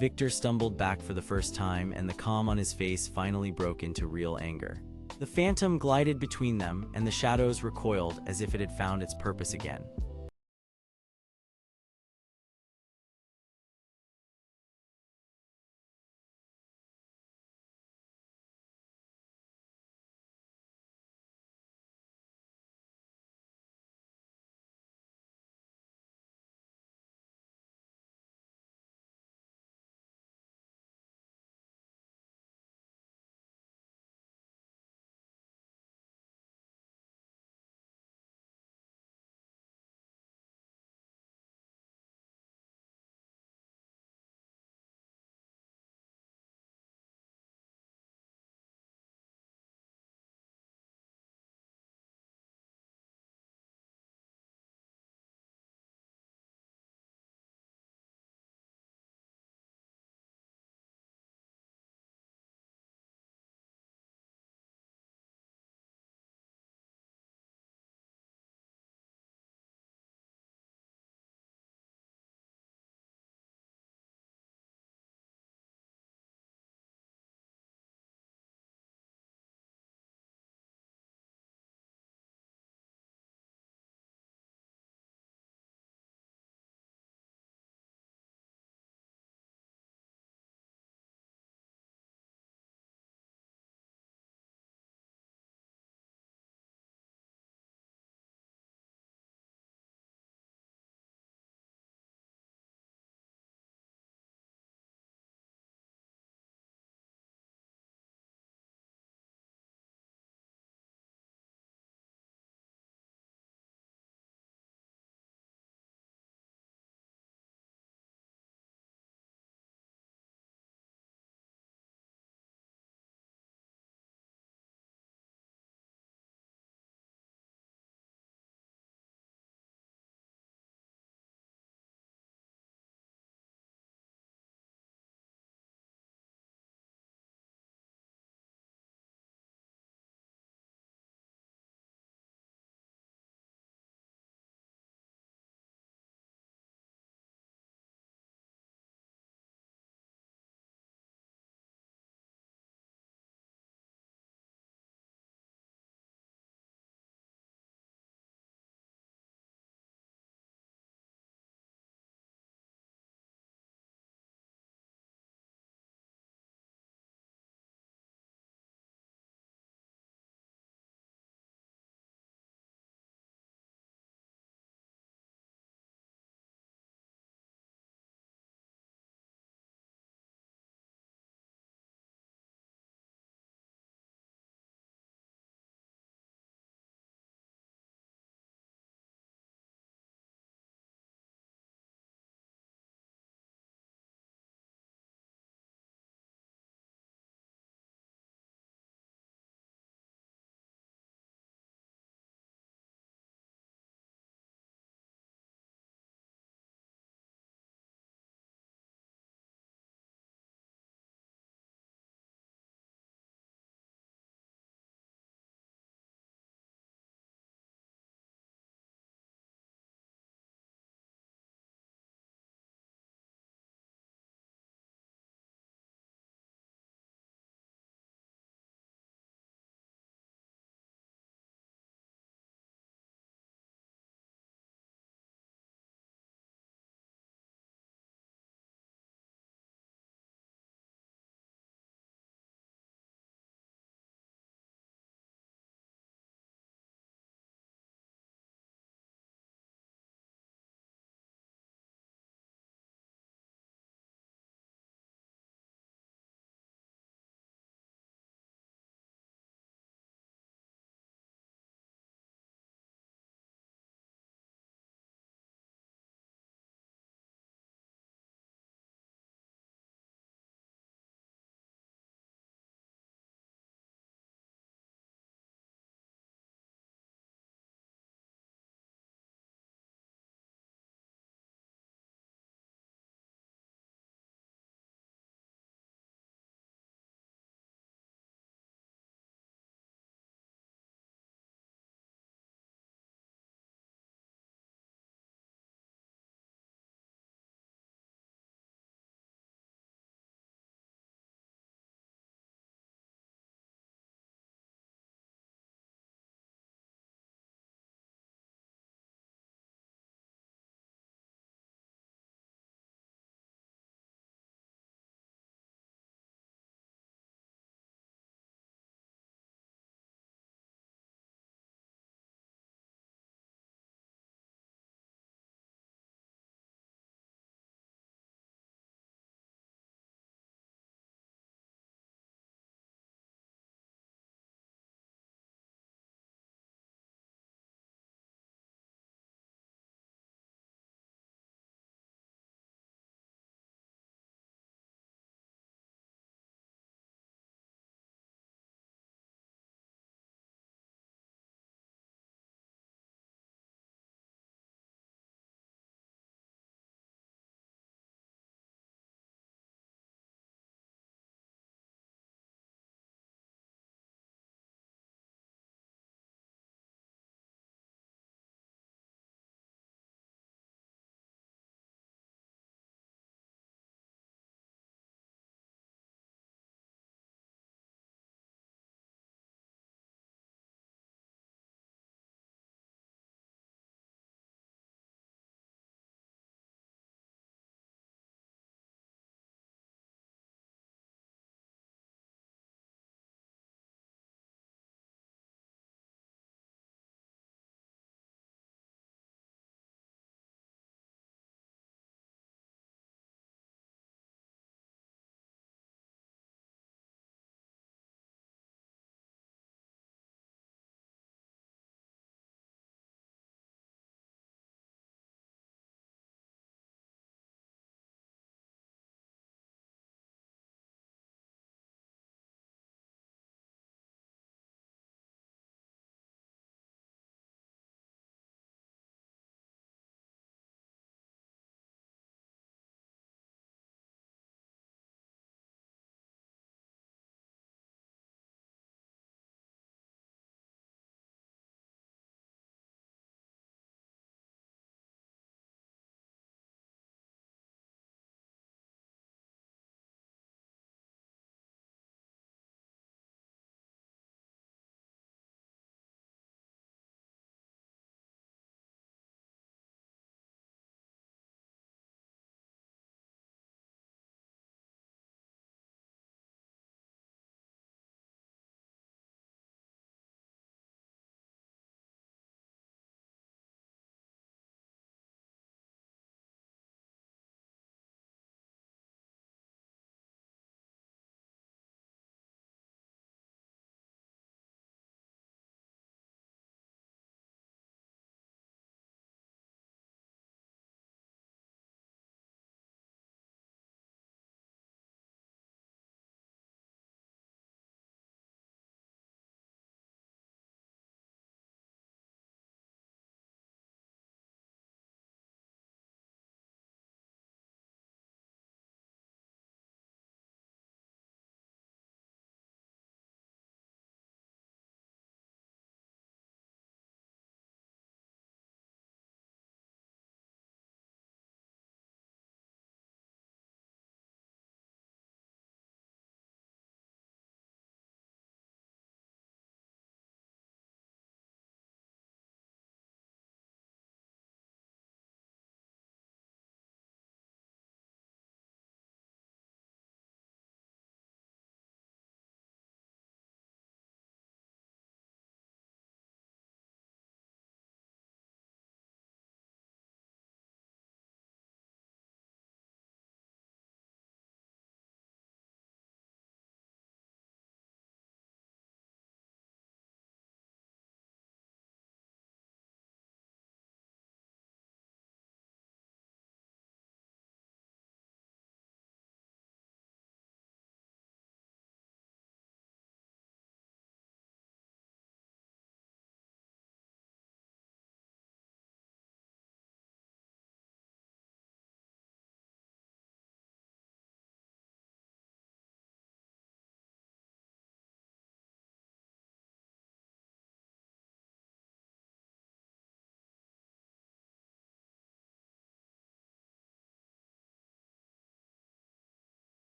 Victor stumbled back for the first time, and the calm on his face finally broke into real anger. The phantom glided between them, and the shadows recoiled as if it had found its purpose again.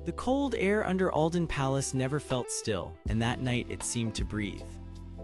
The cold air under Alden Palace never felt still, and that night it seemed to breathe.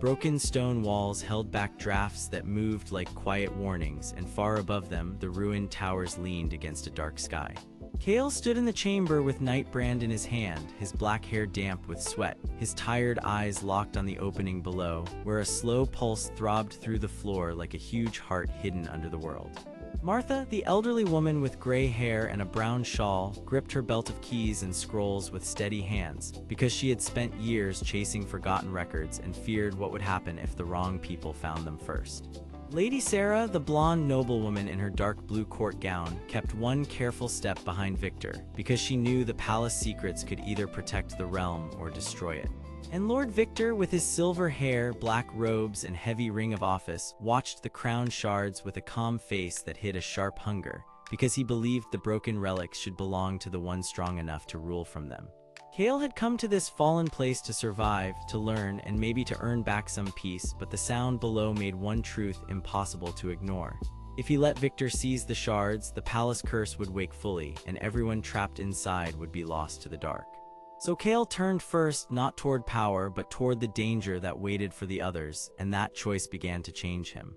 Broken stone walls held back drafts that moved like quiet warnings, and far above them, the ruined towers leaned against a dark sky. Kael stood in the chamber with Nightbrand in his hand, his black hair damp with sweat, his tired eyes locked on the opening below, where a slow pulse throbbed through the floor like a huge heart hidden under the world. Martha, the elderly woman with gray hair and a brown shawl, gripped her belt of keys and scrolls with steady hands, because she had spent years chasing forgotten records and feared what would happen if the wrong people found them first. Lady Sarah, the blonde noblewoman in her dark blue court gown, kept one careful step behind Victor, because she knew the palace secrets could either protect the realm or destroy it. And Lord Victor, with his silver hair, black robes, and heavy ring of office, watched the crown shards with a calm face that hid a sharp hunger, because he believed the broken relics should belong to the one strong enough to rule from them. Kael had come to this fallen place to survive, to learn, and maybe to earn back some peace, but the sound below made one truth impossible to ignore. If he let Victor seize the shards, the palace curse would wake fully, and everyone trapped inside would be lost to the dark. So Kael turned first, not toward power, but toward the danger that waited for the others, and that choice began to change him.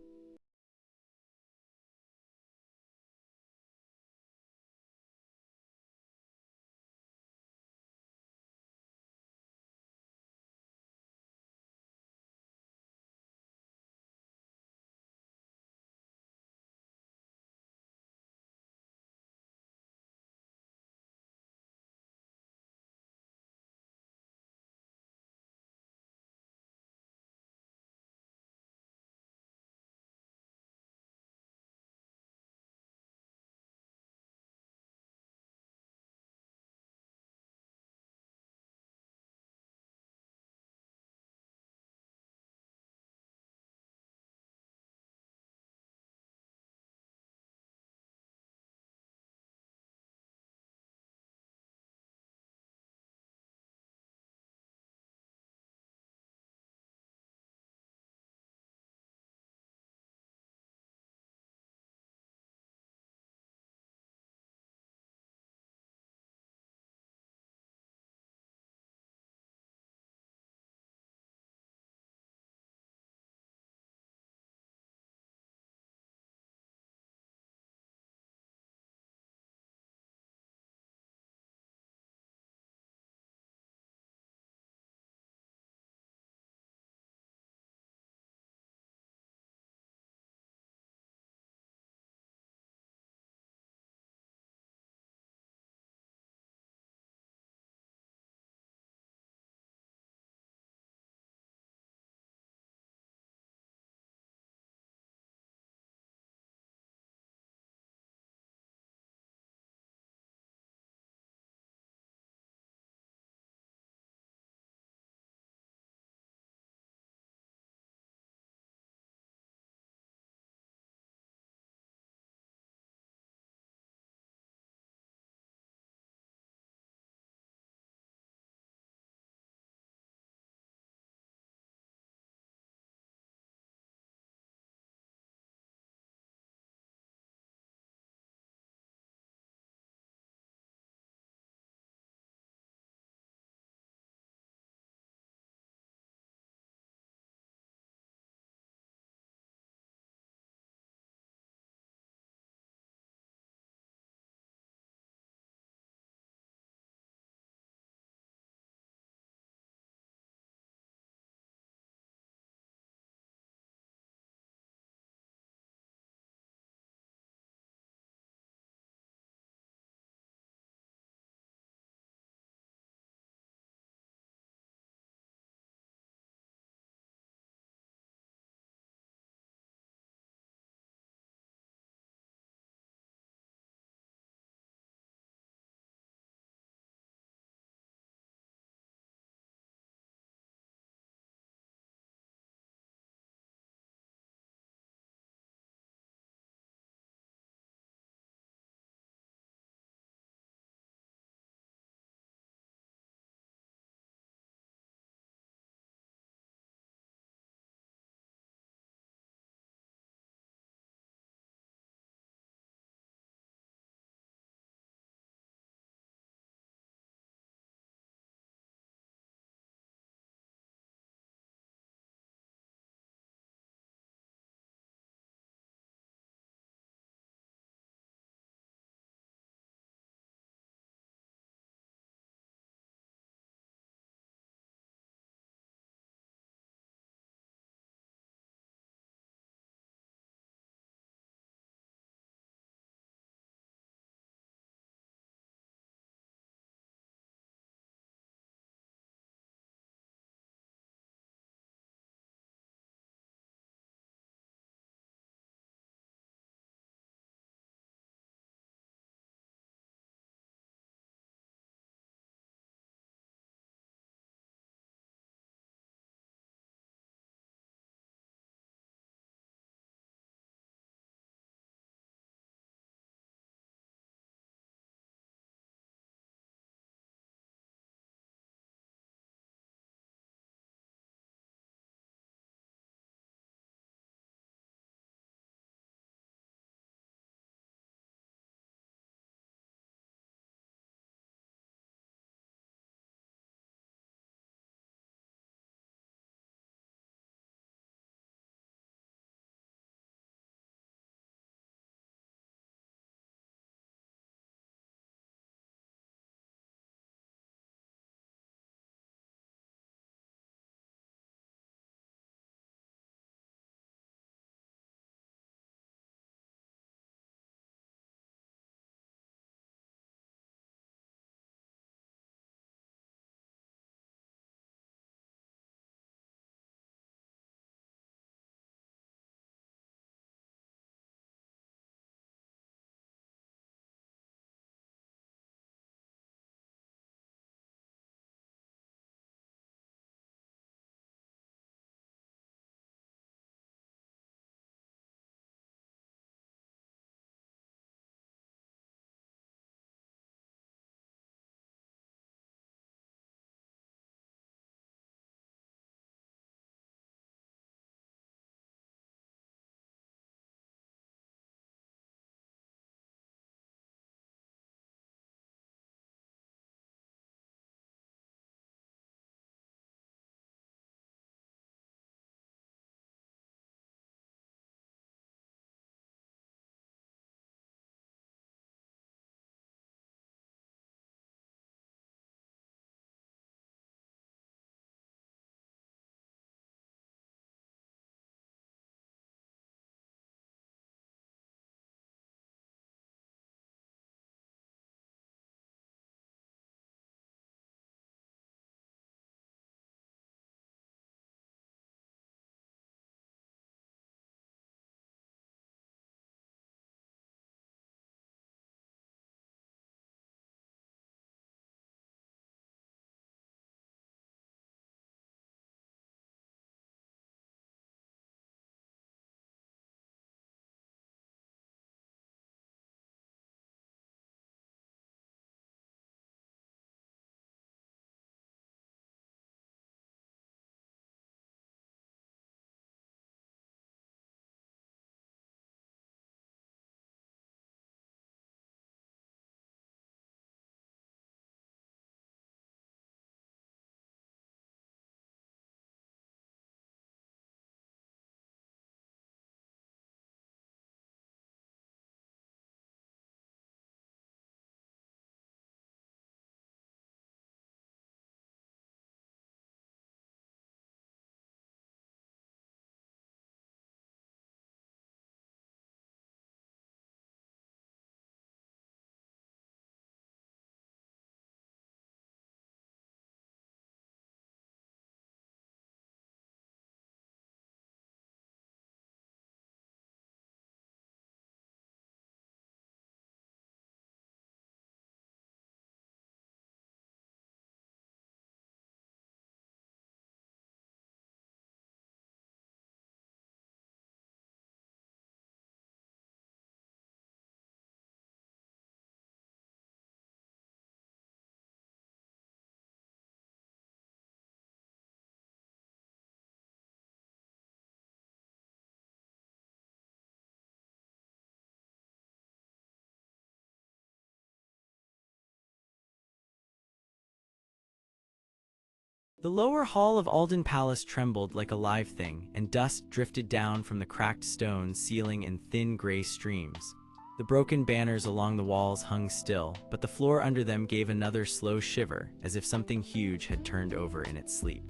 The lower hall of Alden Palace trembled like a live thing, and dust drifted down from the cracked stone ceiling in thin gray streams. The broken banners along the walls hung still, but the floor under them gave another slow shiver, as if something huge had turned over in its sleep.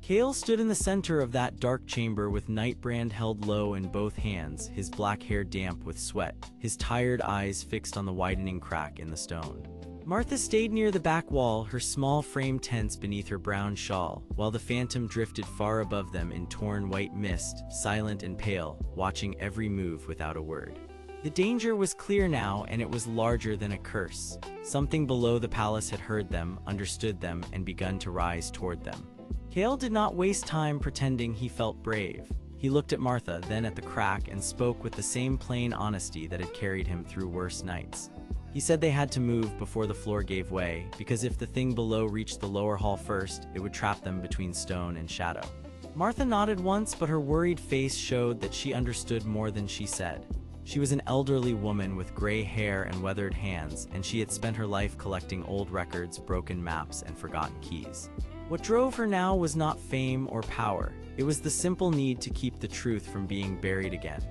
Kael stood in the center of that dark chamber with Nightbrand held low in both hands, his black hair damp with sweat, his tired eyes fixed on the widening crack in the stone. Martha stayed near the back wall, her small frame tense beneath her brown shawl, while the phantom drifted far above them in torn white mist, silent and pale, watching every move without a word. The danger was clear now, and it was larger than a curse. Something below the palace had heard them, understood them, and begun to rise toward them. Kael did not waste time pretending he felt brave. He looked at Martha, then at the crack, and spoke with the same plain honesty that had carried him through worse nights. He said they had to move before the floor gave way, because if the thing below reached the lower hall first, it would trap them between stone and shadow. Martha nodded once, but her worried face showed that she understood more than she said. She was an elderly woman with gray hair and weathered hands, and she had spent her life collecting old records, broken maps, and forgotten keys. What drove her now was not fame or power. It was the simple need to keep the truth from being buried again.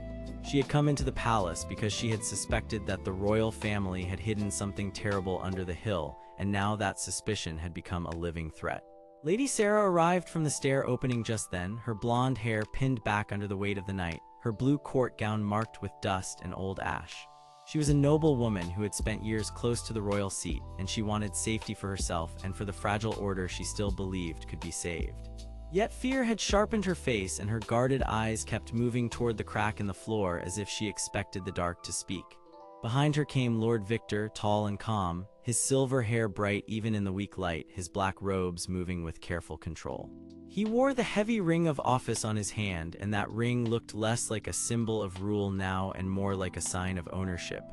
She had come into the palace because she had suspected that the royal family had hidden something terrible under the hill, and now that suspicion had become a living threat. Lady Sarah arrived from the stair opening just then, her blonde hair pinned back under the weight of the night, her blue court gown marked with dust and old ash. She was a noble woman who had spent years close to the royal seat, and she wanted safety for herself and for the fragile order she still believed could be saved. Yet fear had sharpened her face, and her guarded eyes kept moving toward the crack in the floor as if she expected the dark to speak. Behind her came Lord Victor, tall and calm, his silver hair bright even in the weak light, his black robes moving with careful control. He wore the heavy ring of office on his hand, and that ring looked less like a symbol of rule now and more like a sign of ownership.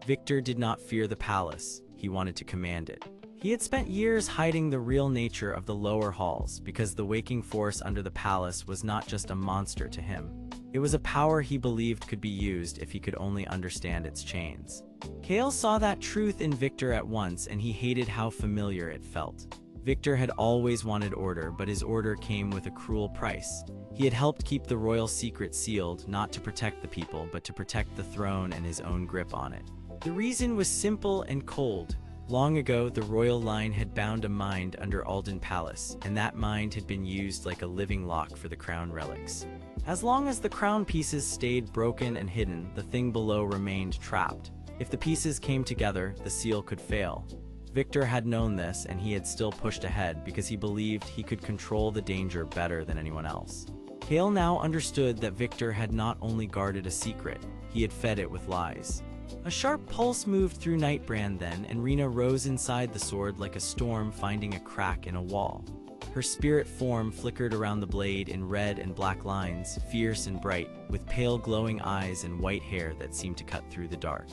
Victor did not fear the palace, he wanted to command it. He had spent years hiding the real nature of the lower halls, because the waking force under the palace was not just a monster to him. It was a power he believed could be used if he could only understand its chains. Kael saw that truth in Victor at once, and he hated how familiar it felt. Victor had always wanted order, but his order came with a cruel price. He had helped keep the royal secret sealed, not to protect the people, but to protect the throne and his own grip on it. The reason was simple and cold. Long ago, the royal line had bound a mind under Alden Palace, and that mind had been used like a living lock for the crown relics. As long as the crown pieces stayed broken and hidden, the thing below remained trapped. If the pieces came together, the seal could fail. Victor had known this, and he had still pushed ahead because he believed he could control the danger better than anyone else. Kael now understood that Victor had not only guarded a secret, he had fed it with lies. A sharp pulse moved through Nightbrand then, and Rena rose inside the sword like a storm finding a crack in a wall. Her spirit form flickered around the blade in red and black lines, fierce and bright, with pale glowing eyes and white hair that seemed to cut through the dark.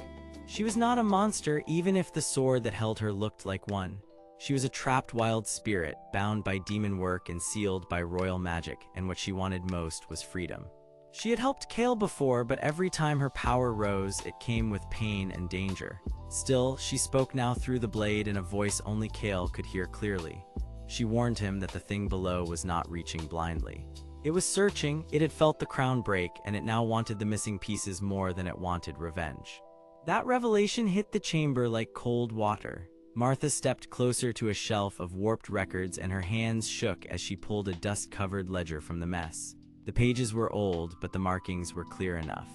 She was not a monster, even if the sword that held her looked like one. She was a trapped wild spirit, bound by demon work and sealed by royal magic, and what she wanted most was freedom. She had helped Kael before, but every time her power rose, it came with pain and danger. Still, she spoke now through the blade in a voice only Kael could hear clearly. She warned him that the thing below was not reaching blindly. It was searching, it had felt the crown break, and it now wanted the missing pieces more than it wanted revenge. That revelation hit the chamber like cold water. Martha stepped closer to a shelf of warped records, and her hands shook as she pulled a dust-covered ledger from the mess. The pages were old, but the markings were clear enough.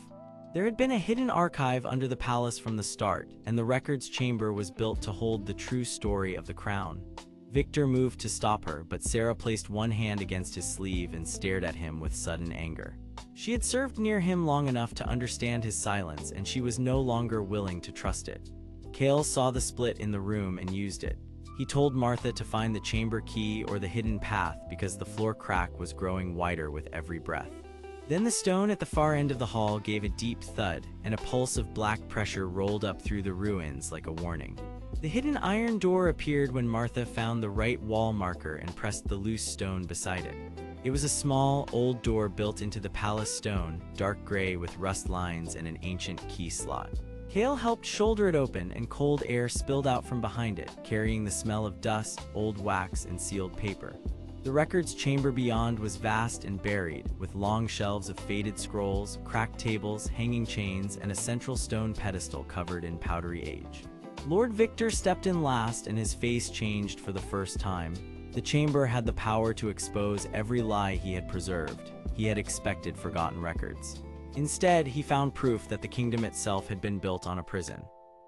There had been a hidden archive under the palace from the start, and the records chamber was built to hold the true story of the crown. Victor moved to stop her, but Sarah placed one hand against his sleeve and stared at him with sudden anger. She had served near him long enough to understand his silence, and she was no longer willing to trust it. Kael saw the split in the room and used it. He told Martha to find the chamber key or the hidden path because the floor crack was growing wider with every breath. Then the stone at the far end of the hall gave a deep thud, and a pulse of black pressure rolled up through the ruins like a warning. The hidden iron door appeared when Martha found the right wall marker and pressed the loose stone beside it. It was a small, old door built into the palace stone, dark gray with rust lines and an ancient key slot. Kael helped shoulder it open, and cold air spilled out from behind it, carrying the smell of dust, old wax, and sealed paper. The record's chamber beyond was vast and buried, with long shelves of faded scrolls, cracked tables, hanging chains, and a central stone pedestal covered in powdery age. Lord Victor stepped in last, and his face changed for the first time. The chamber had the power to expose every lie he had preserved. He had expected forgotten records. Instead, he found proof that the kingdom itself had been built on a prison.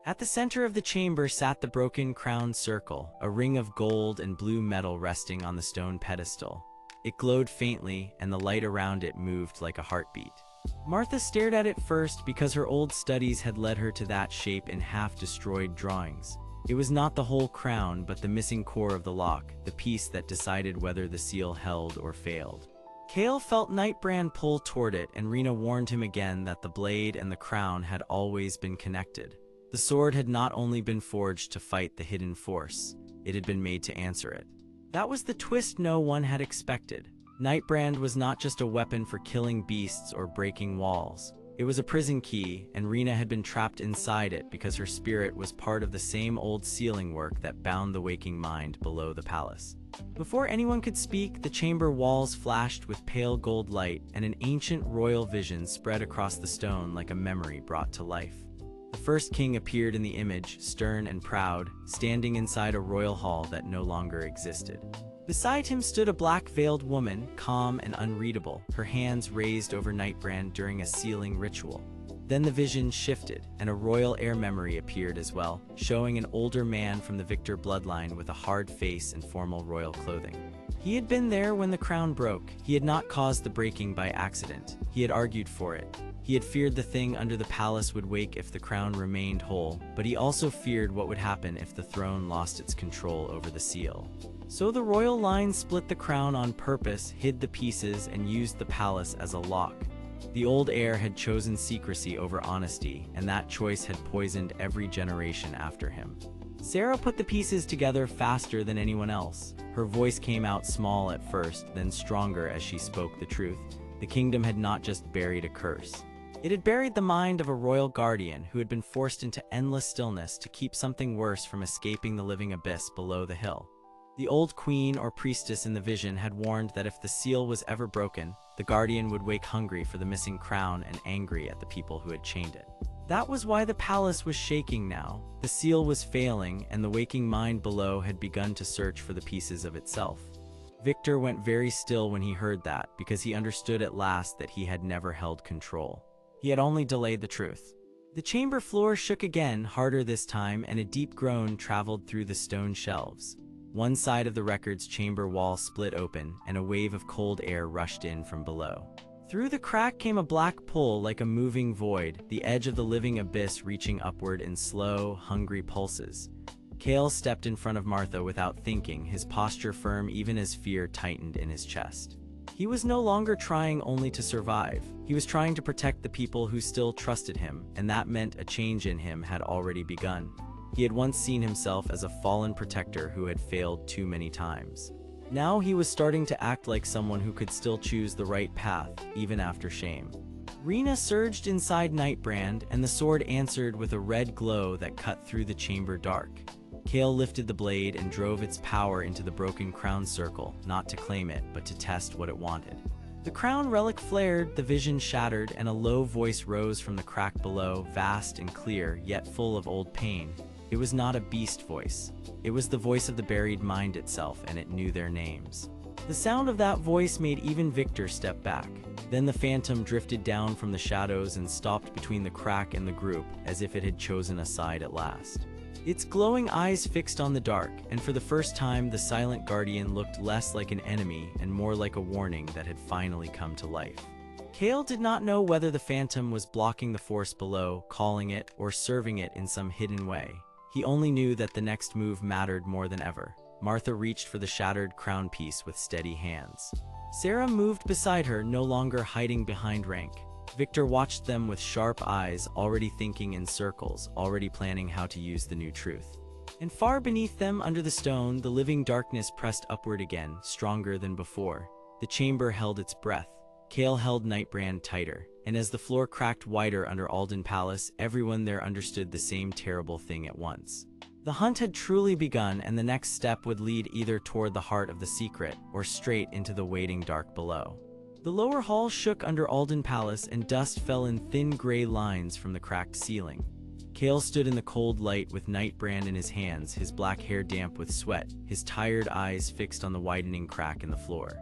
At the center of the chamber sat the broken crown circle, a ring of gold and blue metal resting on the stone pedestal. It glowed faintly, and the light around it moved like a heartbeat. Martha stared at it first because her old studies had led her to that shape in half-destroyed drawings. It was not the whole crown, but the missing core of the lock, the piece that decided whether the seal held or failed. Kael felt Nightbrand pull toward it, and Rena warned him again that the blade and the crown had always been connected. The sword had not only been forged to fight the hidden force, it had been made to answer it. That was the twist no one had expected. Nightbrand was not just a weapon for killing beasts or breaking walls. It was a prison key, and Rena had been trapped inside it because her spirit was part of the same old sealing work that bound the waking mind below the palace. Before anyone could speak, the chamber walls flashed with pale gold light, and an ancient royal vision spread across the stone like a memory brought to life. The first king appeared in the image, stern and proud, standing inside a royal hall that no longer existed. Beside him stood a black-veiled woman, calm and unreadable, her hands raised over Nightbrand during a sealing ritual. Then the vision shifted, and a royal heir memory appeared as well, showing an older man from the Victor bloodline with a hard face and formal royal clothing. He had been there when the crown broke. He had not caused the breaking by accident. He had argued for it. He had feared the thing under the palace would wake if the crown remained whole, but he also feared what would happen if the throne lost its control over the seal. So the royal line split the crown on purpose, hid the pieces, and used the palace as a lock. The old heir had chosen secrecy over honesty, and that choice had poisoned every generation after him. Sarah put the pieces together faster than anyone else. Her voice came out small at first, then stronger as she spoke the truth. The kingdom had not just buried a curse. It had buried the mind of a royal guardian who had been forced into endless stillness to keep something worse from escaping the living abyss below the hill. The old queen or priestess in the vision had warned that if the seal was ever broken, the guardian would wake hungry for the missing crown and angry at the people who had chained it. That was why the palace was shaking now. The seal was failing, and the waking mind below had begun to search for the pieces of itself. Victor went very still when he heard that, because he understood at last that he had never held control. He had only delayed the truth. The chamber floor shook again, harder this time, and a deep groan traveled through the stone shelves. One side of the record's chamber wall split open, and a wave of cold air rushed in from below. Through the crack came a black pull like a moving void, the edge of the living abyss reaching upward in slow, hungry pulses. Kael stepped in front of Martha without thinking, his posture firm even as fear tightened in his chest. He was no longer trying only to survive. He was trying to protect the people who still trusted him, and that meant a change in him had already begun. He had once seen himself as a fallen protector who had failed too many times. Now he was starting to act like someone who could still choose the right path, even after shame. Rena surged inside Nightbrand, and the sword answered with a red glow that cut through the chamber dark. Kael lifted the blade and drove its power into the broken crown circle, not to claim it, but to test what it wanted. The crown relic flared, the vision shattered, and a low voice rose from the crack below, vast and clear, yet full of old pain. It was not a beast voice. It was the voice of the buried mind itself, and it knew their names. The sound of that voice made even Victor step back. Then the phantom drifted down from the shadows and stopped between the crack and the group, as if it had chosen a side at last. Its glowing eyes fixed on the dark, and for the first time the silent guardian looked less like an enemy and more like a warning that had finally come to life. Kael did not know whether the phantom was blocking the force below, calling it, or serving it in some hidden way. He only knew that the next move mattered more than ever. Martha reached for the shattered crown piece with steady hands. Sarah moved beside her, no longer hiding behind rank. Victor watched them with sharp eyes, already thinking in circles, already planning how to use the new truth. And far beneath them, under the stone, the living darkness pressed upward again, stronger than before. The chamber held its breath. Kael held Nightbrand tighter, and as the floor cracked wider under Alden Palace, everyone there understood the same terrible thing at once. The hunt had truly begun, and the next step would lead either toward the heart of the secret or straight into the waiting dark below. The lower hall shook under Alden Palace, and dust fell in thin gray lines from the cracked ceiling. Kael stood in the cold light with Nightbrand in his hands, his black hair damp with sweat, his tired eyes fixed on the widening crack in the floor.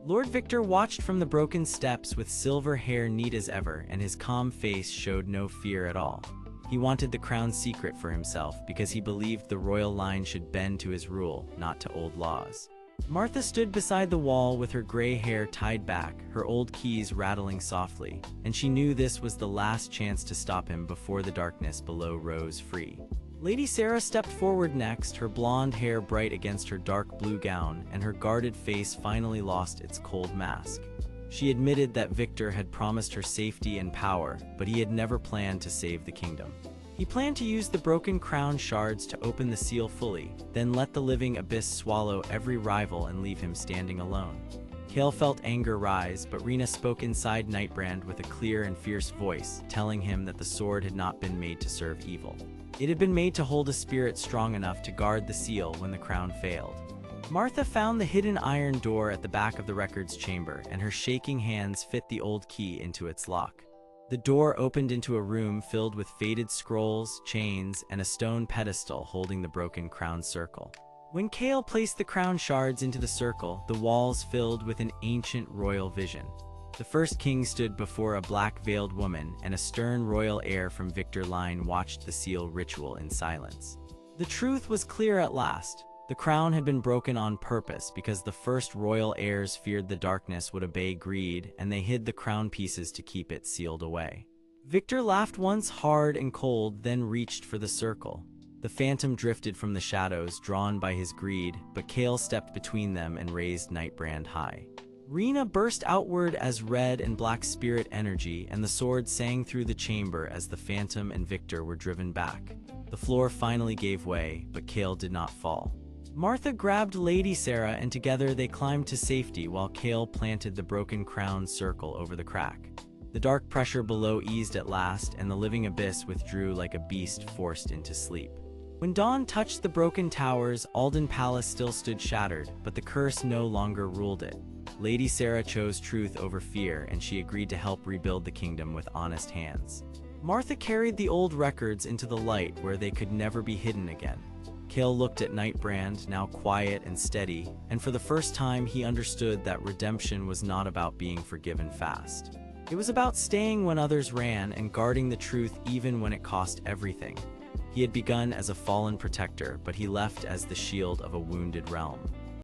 Lord Victor watched from the broken steps with silver hair neat as ever, and his calm face showed no fear at all. He wanted the crown's secret for himself because he believed the royal line should bend to his rule, not to old laws. Martha stood beside the wall with her gray hair tied back, her old keys rattling softly, and she knew this was the last chance to stop him before the darkness below rose free. Lady Sarah stepped forward next, her blonde hair bright against her dark blue gown, and her guarded face finally lost its cold mask. She admitted that Victor had promised her safety and power, but he had never planned to save the kingdom. He planned to use the broken crown shards to open the seal fully, then let the living abyss swallow every rival and leave him standing alone. Kael felt anger rise, but Rena spoke inside Nightbrand with a clear and fierce voice, telling him that the sword had not been made to serve evil. It had been made to hold a spirit strong enough to guard the seal when the crown failed. Martha found the hidden iron door at the back of the records chamber, and her shaking hands fit the old key into its lock. The door opened into a room filled with faded scrolls, chains, and a stone pedestal holding the broken crown circle. When Kael placed the crown shards into the circle, the walls filled with an ancient royal vision. The first king stood before a black-veiled woman, and a stern royal heir from Victor line watched the seal ritual in silence. The truth was clear at last. The crown had been broken on purpose because the first royal heirs feared the darkness would obey greed, and they hid the crown pieces to keep it sealed away. Victor laughed once hard and cold, then reached for the circle. The phantom drifted from the shadows, drawn by his greed, but Kael stepped between them and raised Nightbrand high. Rena burst outward as red and black spirit energy, and the sword sang through the chamber as the phantom and Victor were driven back. The floor finally gave way, but Kael did not fall. Martha grabbed Lady Sarah, and together they climbed to safety while Kael planted the broken crown circle over the crack. The dark pressure below eased at last, and the living abyss withdrew like a beast forced into sleep. When dawn touched the broken towers, Alden Palace still stood shattered, but the curse no longer ruled it. Lady Sarah chose truth over fear, and she agreed to help rebuild the kingdom with honest hands. Martha carried the old records into the light where they could never be hidden again. Kael looked at Nightbrand, now quiet and steady, and for the first time he understood that redemption was not about being forgiven fast. It was about staying when others ran and guarding the truth even when it cost everything. He had begun as a fallen protector, but he left as the shield of a wounded realm.